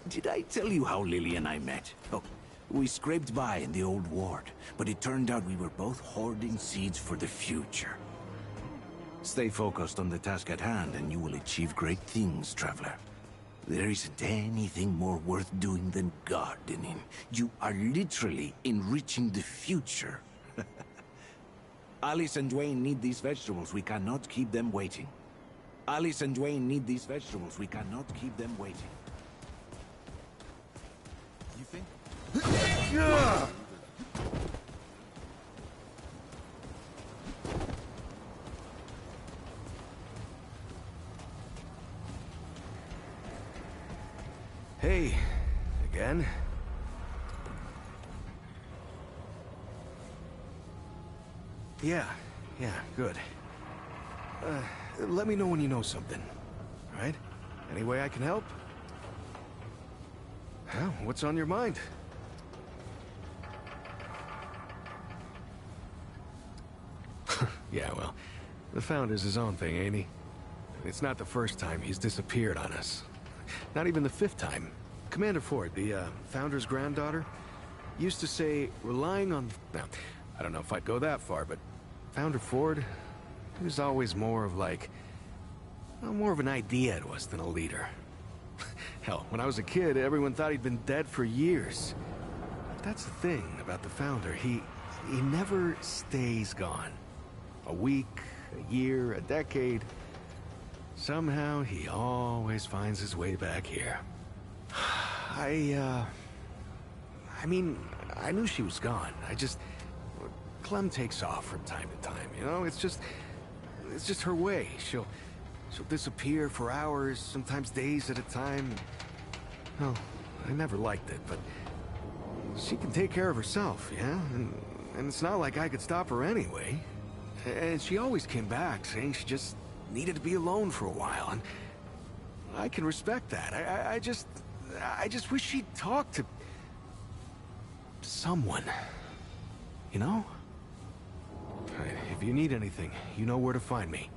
Did I tell you how Lily and I met? Oh, we scraped by in the old ward, but it turned out we were both hoarding seeds for the future. Stay focused on the task at hand and you will achieve great things, traveler. There isn't anything more worth doing than gardening. You are literally enriching the future. Alice and Dwayne need these vegetables. We cannot keep them waiting. Alice and Dwayne need these vegetables. We cannot keep them waiting. You think? Hey, again? Yeah, good. Let me know when you know something, right? Any way I can help? Well, what's on your mind? Yeah, well, the Founder's his own thing, ain't he? It's not the first time he's disappeared on us. Not even the 5th time. Commander Ford, the Founder's granddaughter, used to say, relying on... Now, I don't know if I'd go that far, but Founder Ford, he was always more of like... Well, more of an idea to us than a leader. Hell, when I was a kid, everyone thought he'd been dead for years. But that's the thing about the Founder. He never stays gone. A week, a year, a decade. Somehow, he always finds his way back here. I mean, I knew she was gone. Clem takes off from time to time, you know? It's just her way. She'll disappear for hours, sometimes days at a time. Well, I never liked it, but she can take care of herself, yeah? And it's not like I could stop her anyway. And she always came back, saying she just needed to be alone for a while, and I can respect that. I just wish she'd talk to someone, you know? All right, if you need anything, you know where to find me.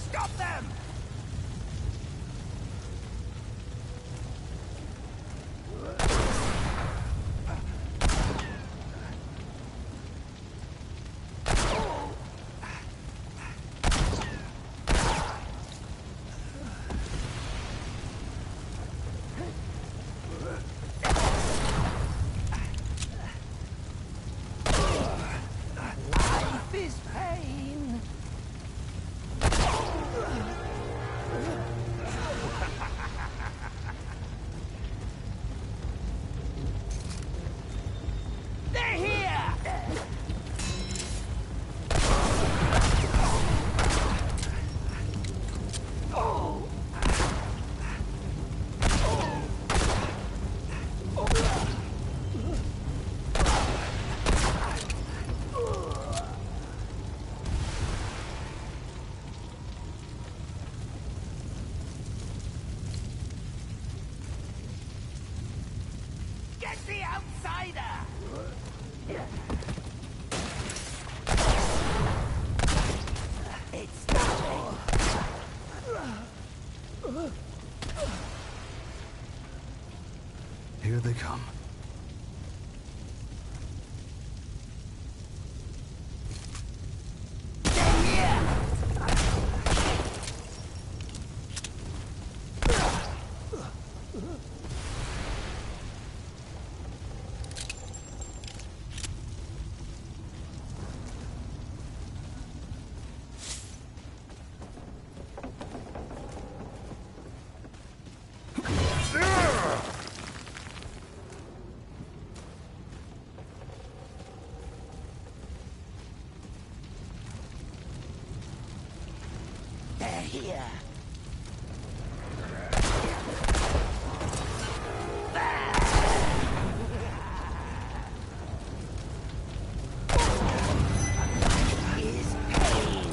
Stop them! Life is pain. They're here! Get the outsider! It's nothing. Here they come. They're here. Is pain.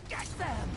Get them!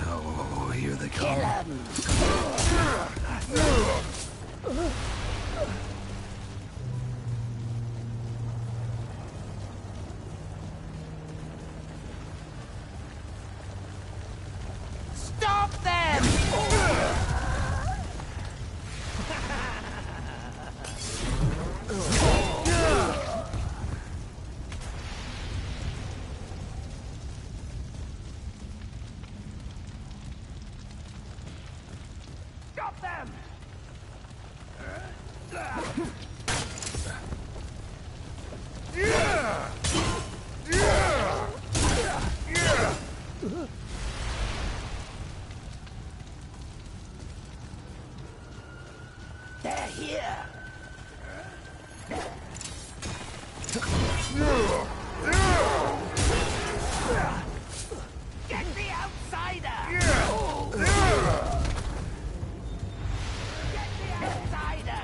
Oh, here they Kill come. 'em! Stop them! Stop them! They're here! Get the outsider! Get the outsider!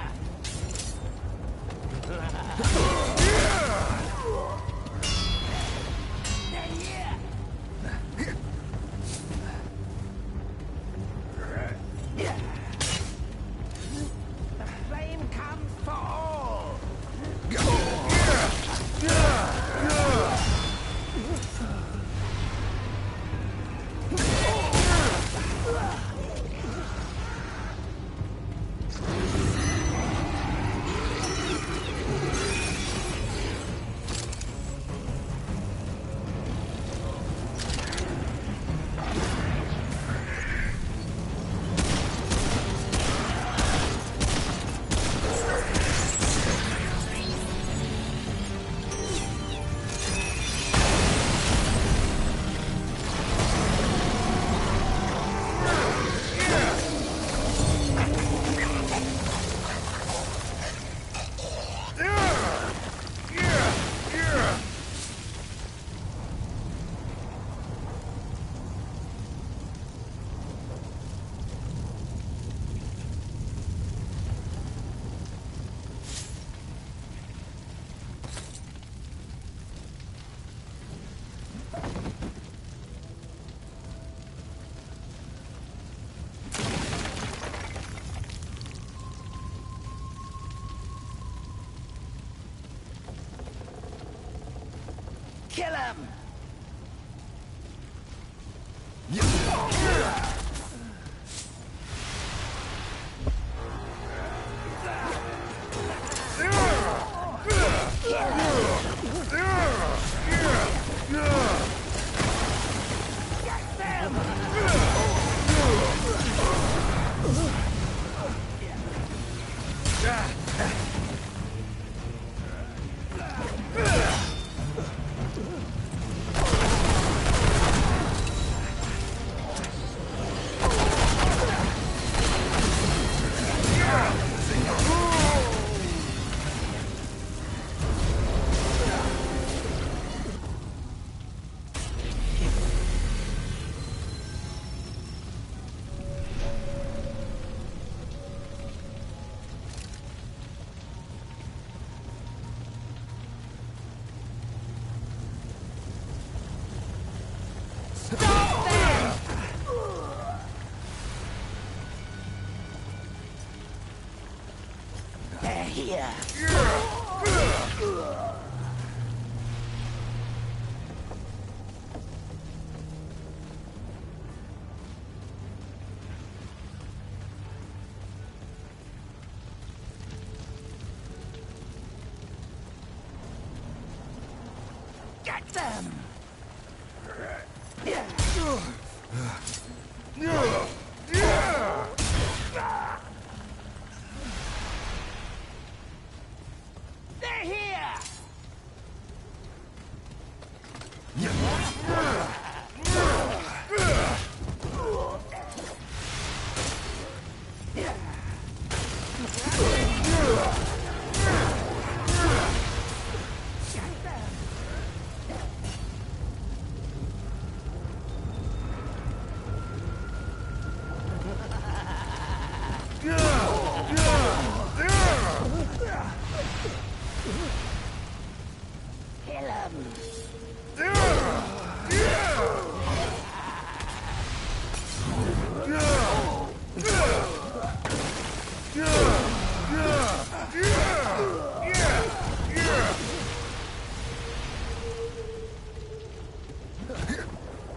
They're here! The flame comes for all! Kill him! They're here. Get them! They're here! Kill him!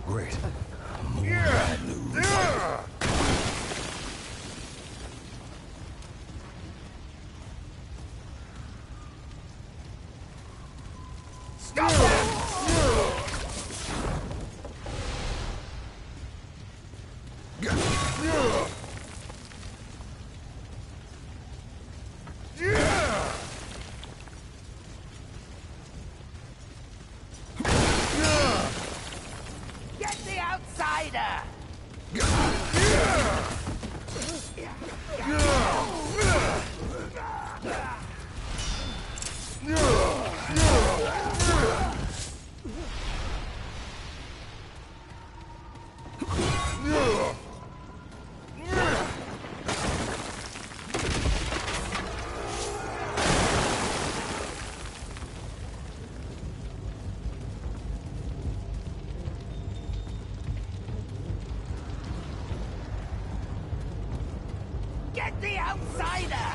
Great. More bad news. Stop them! The outsider!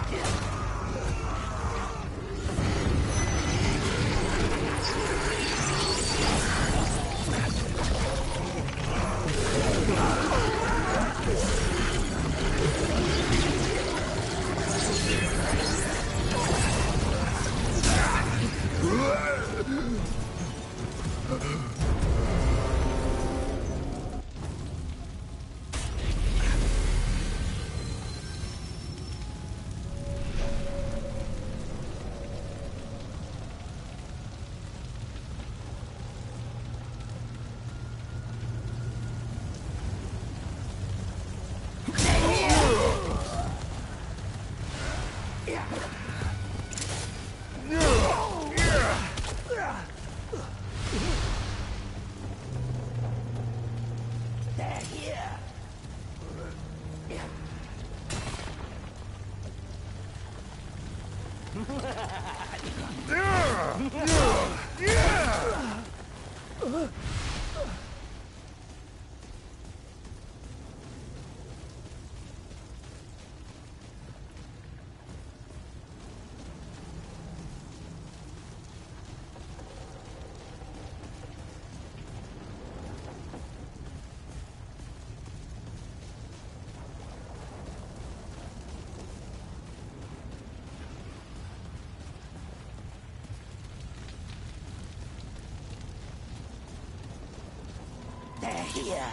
They're here.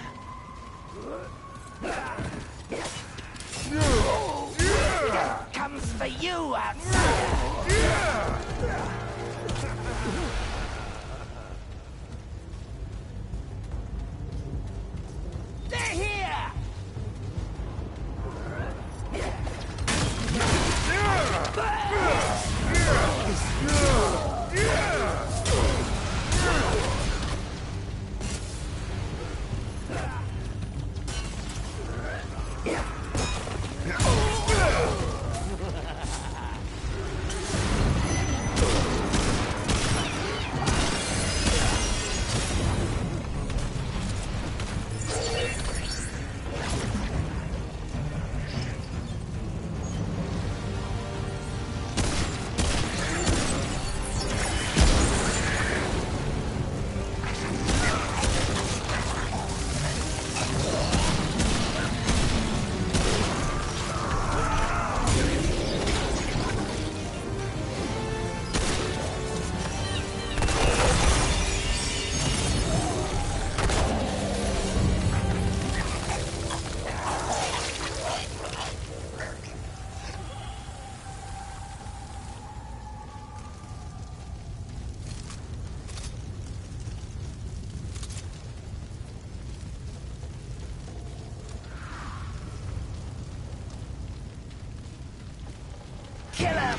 Death comes for you, outsider! They're here! Kill him!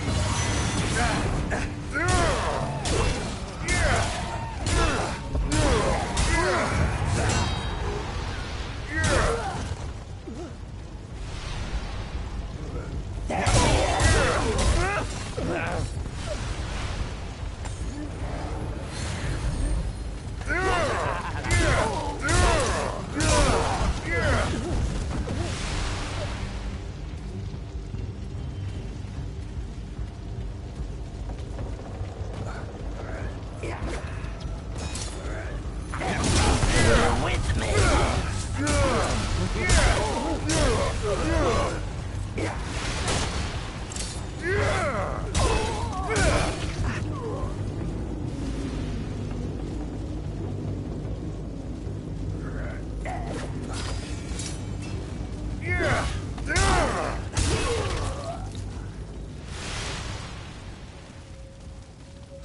With me!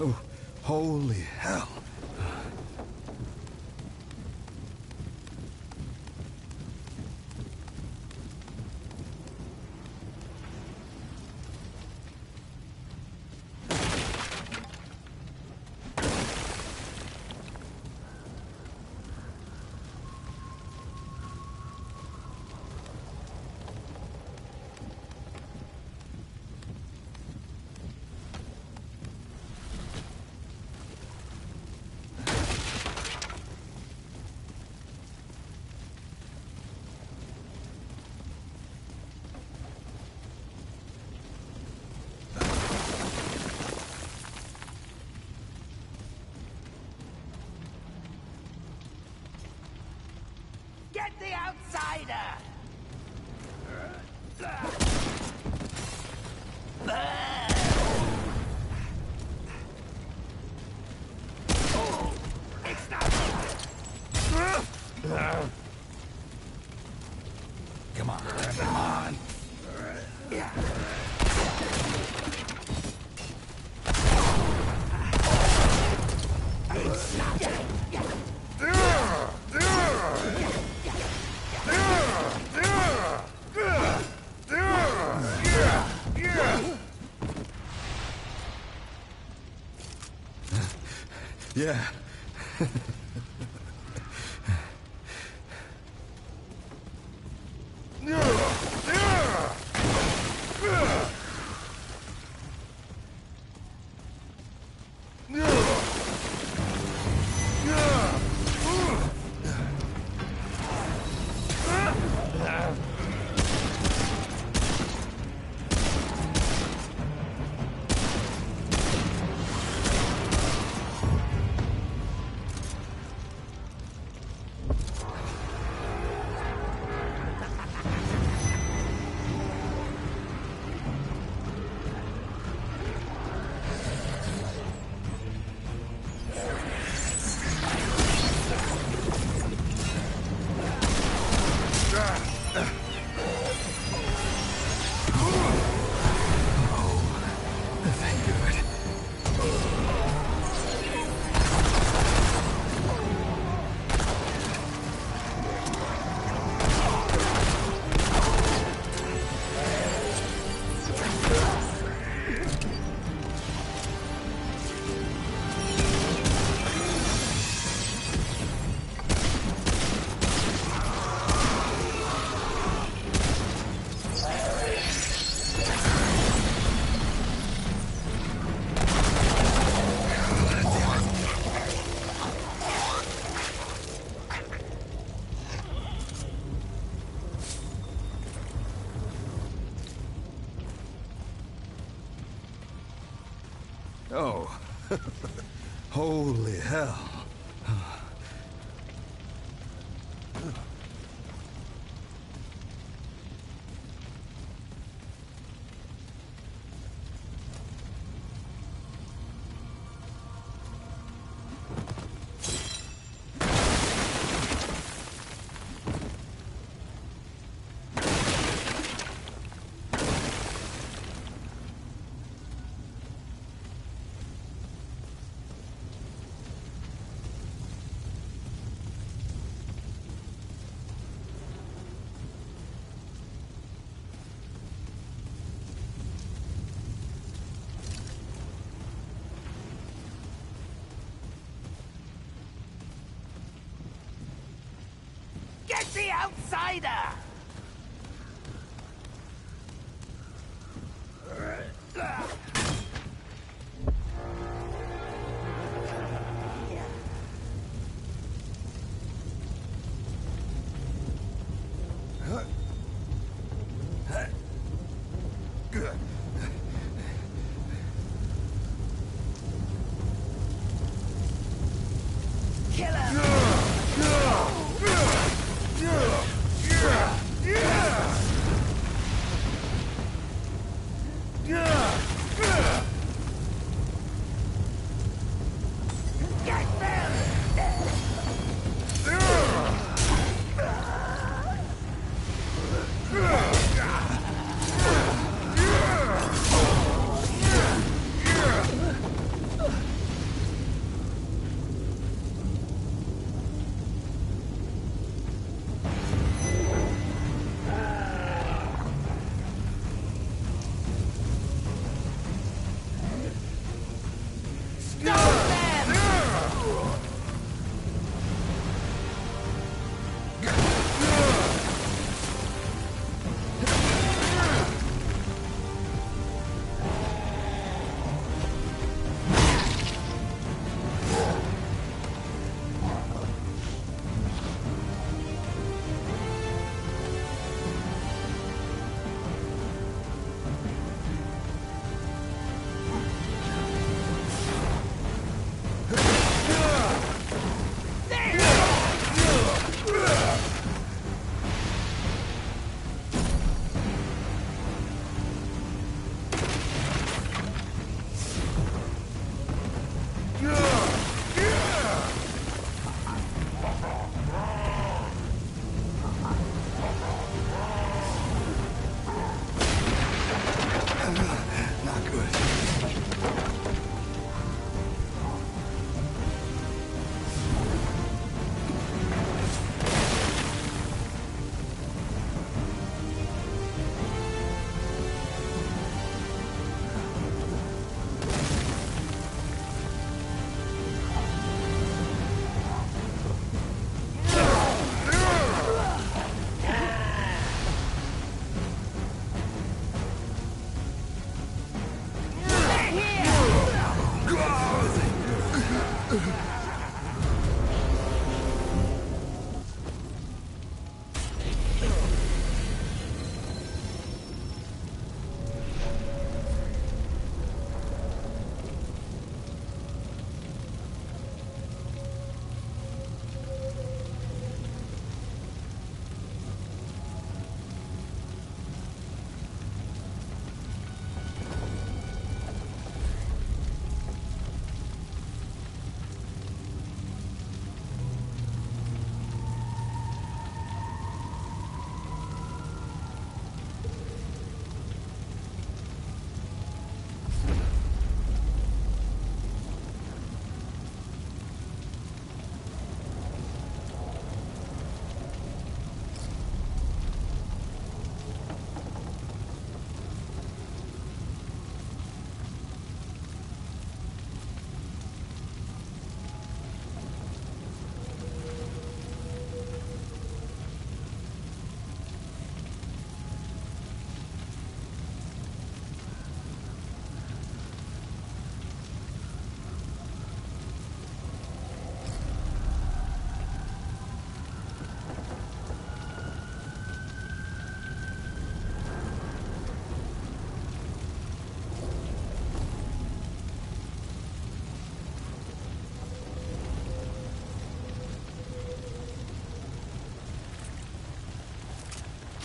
Oh, holy hell. Come on. Come on. Yeah. Yeah. Oh. Holy hell. Get the outsider!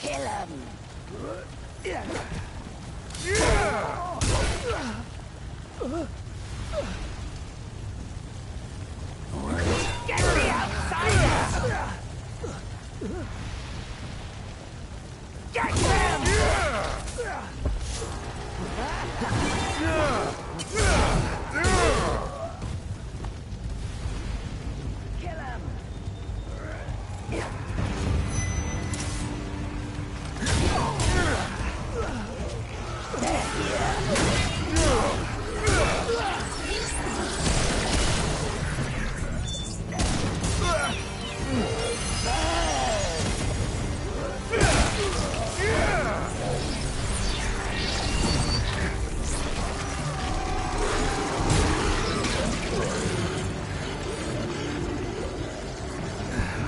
Kill him! Get the outsider! Get them! Kill him!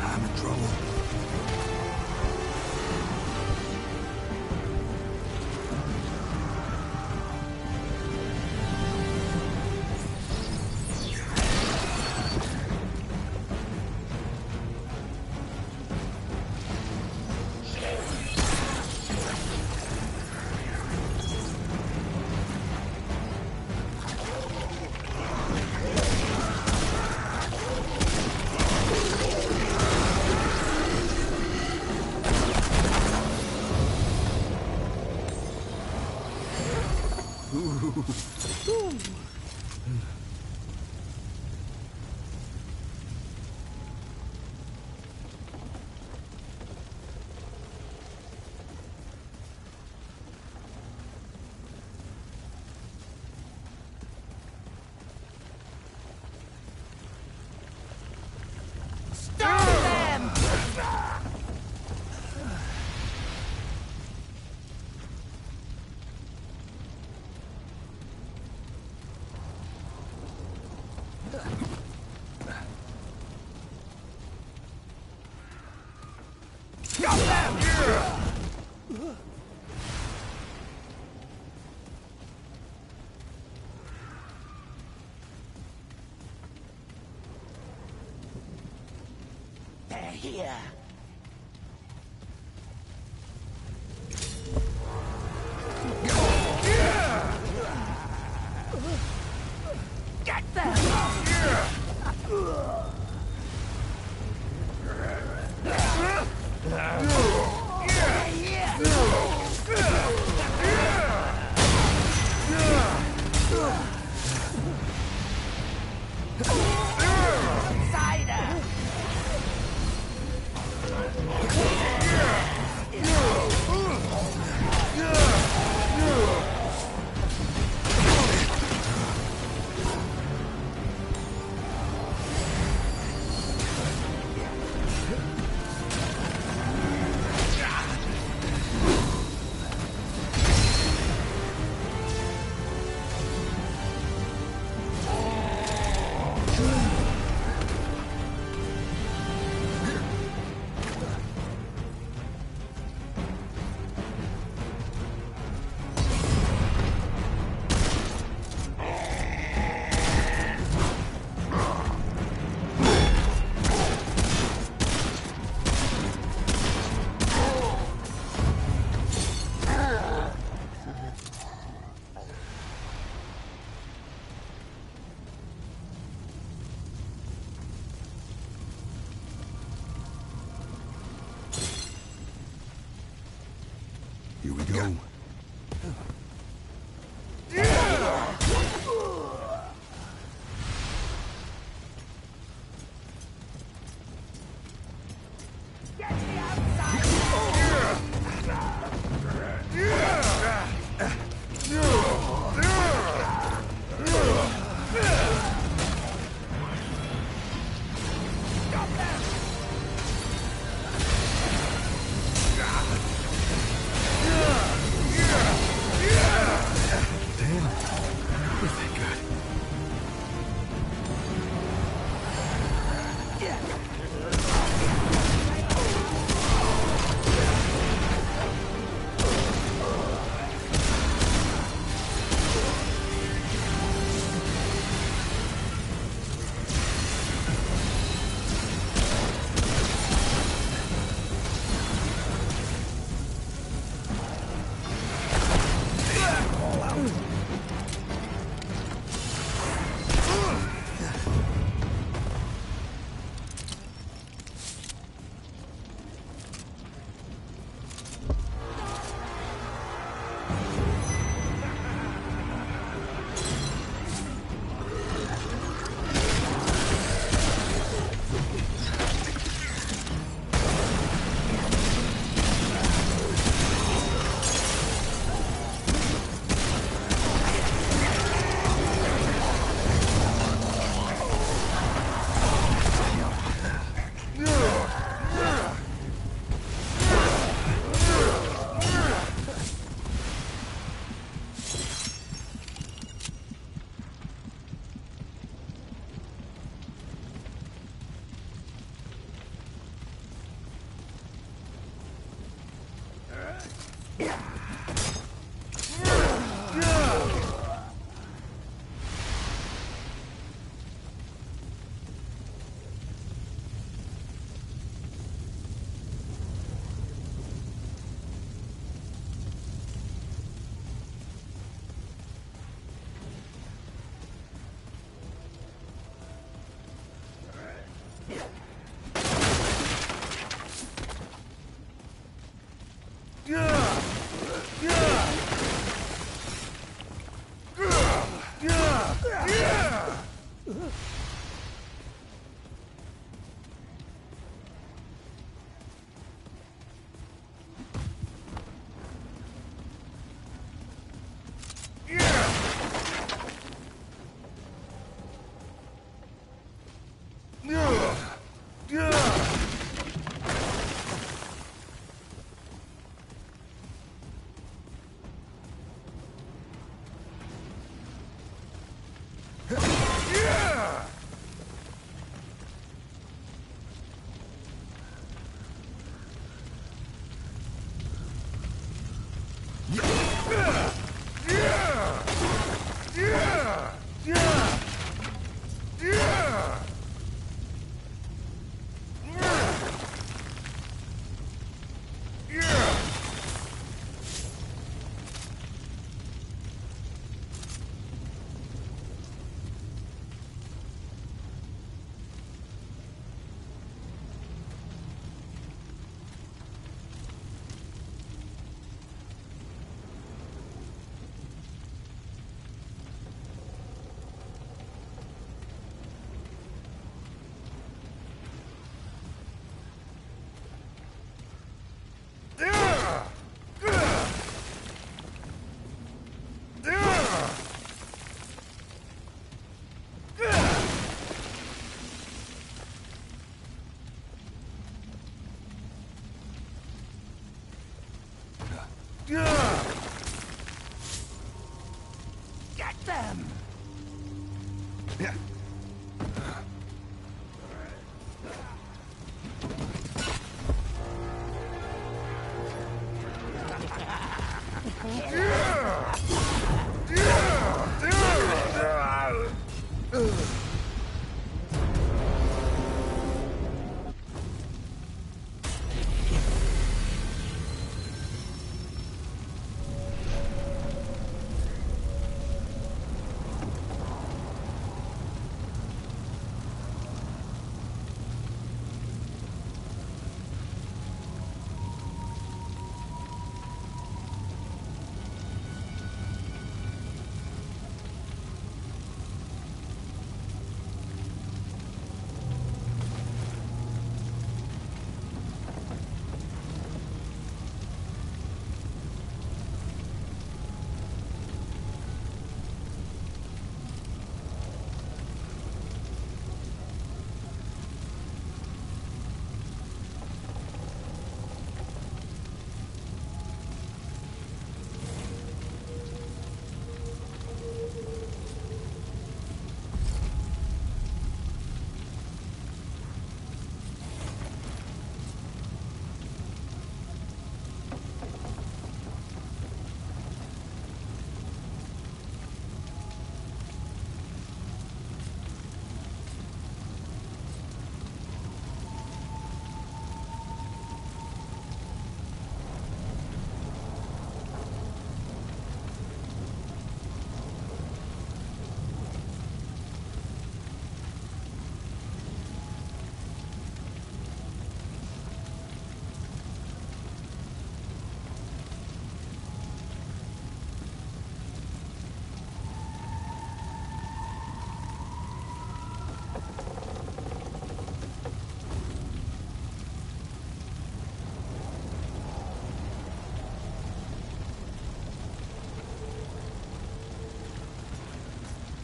I'm in trouble. Stop them! Got them! They're here. Get them! Here we go. Yeah! Get them!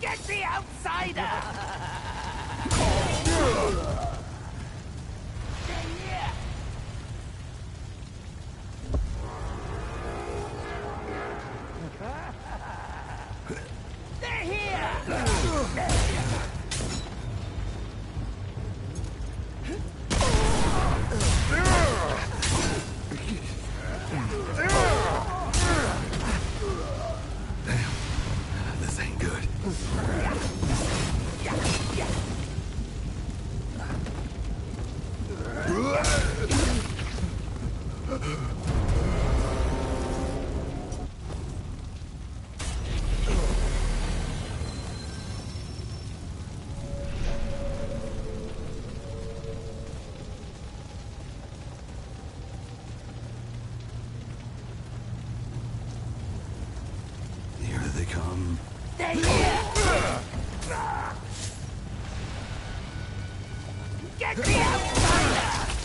Get the outsider! They're here! they come. Stay here! Get the outsider!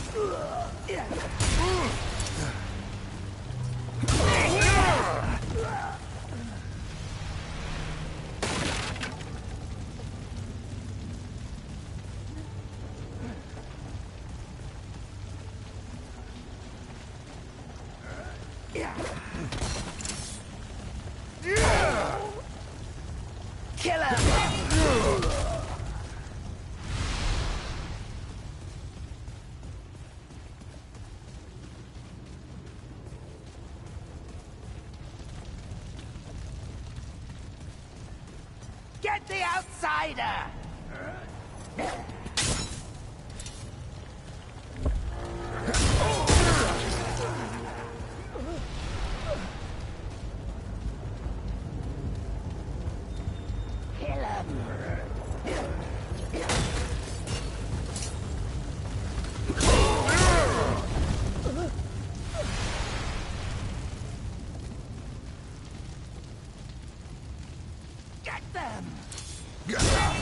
Kill him! Get the outsider! Kill him! Get them! Stop them!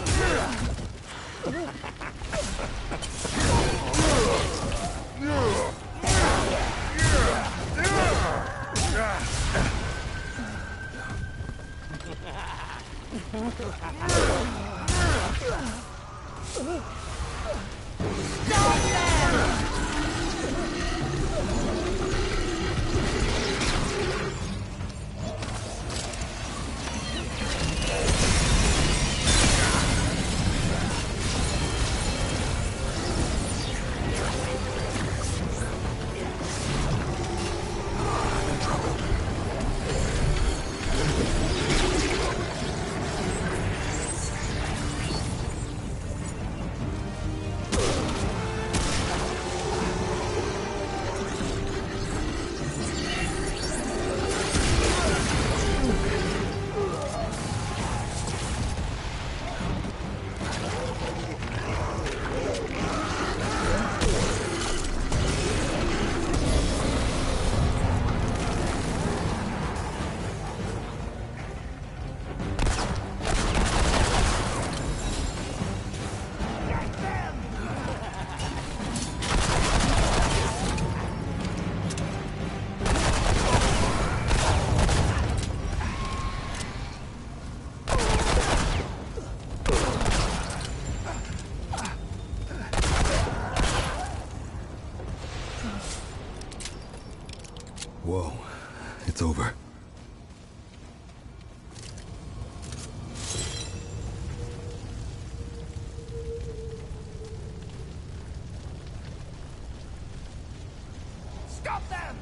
Whoa, it's over. Stop them!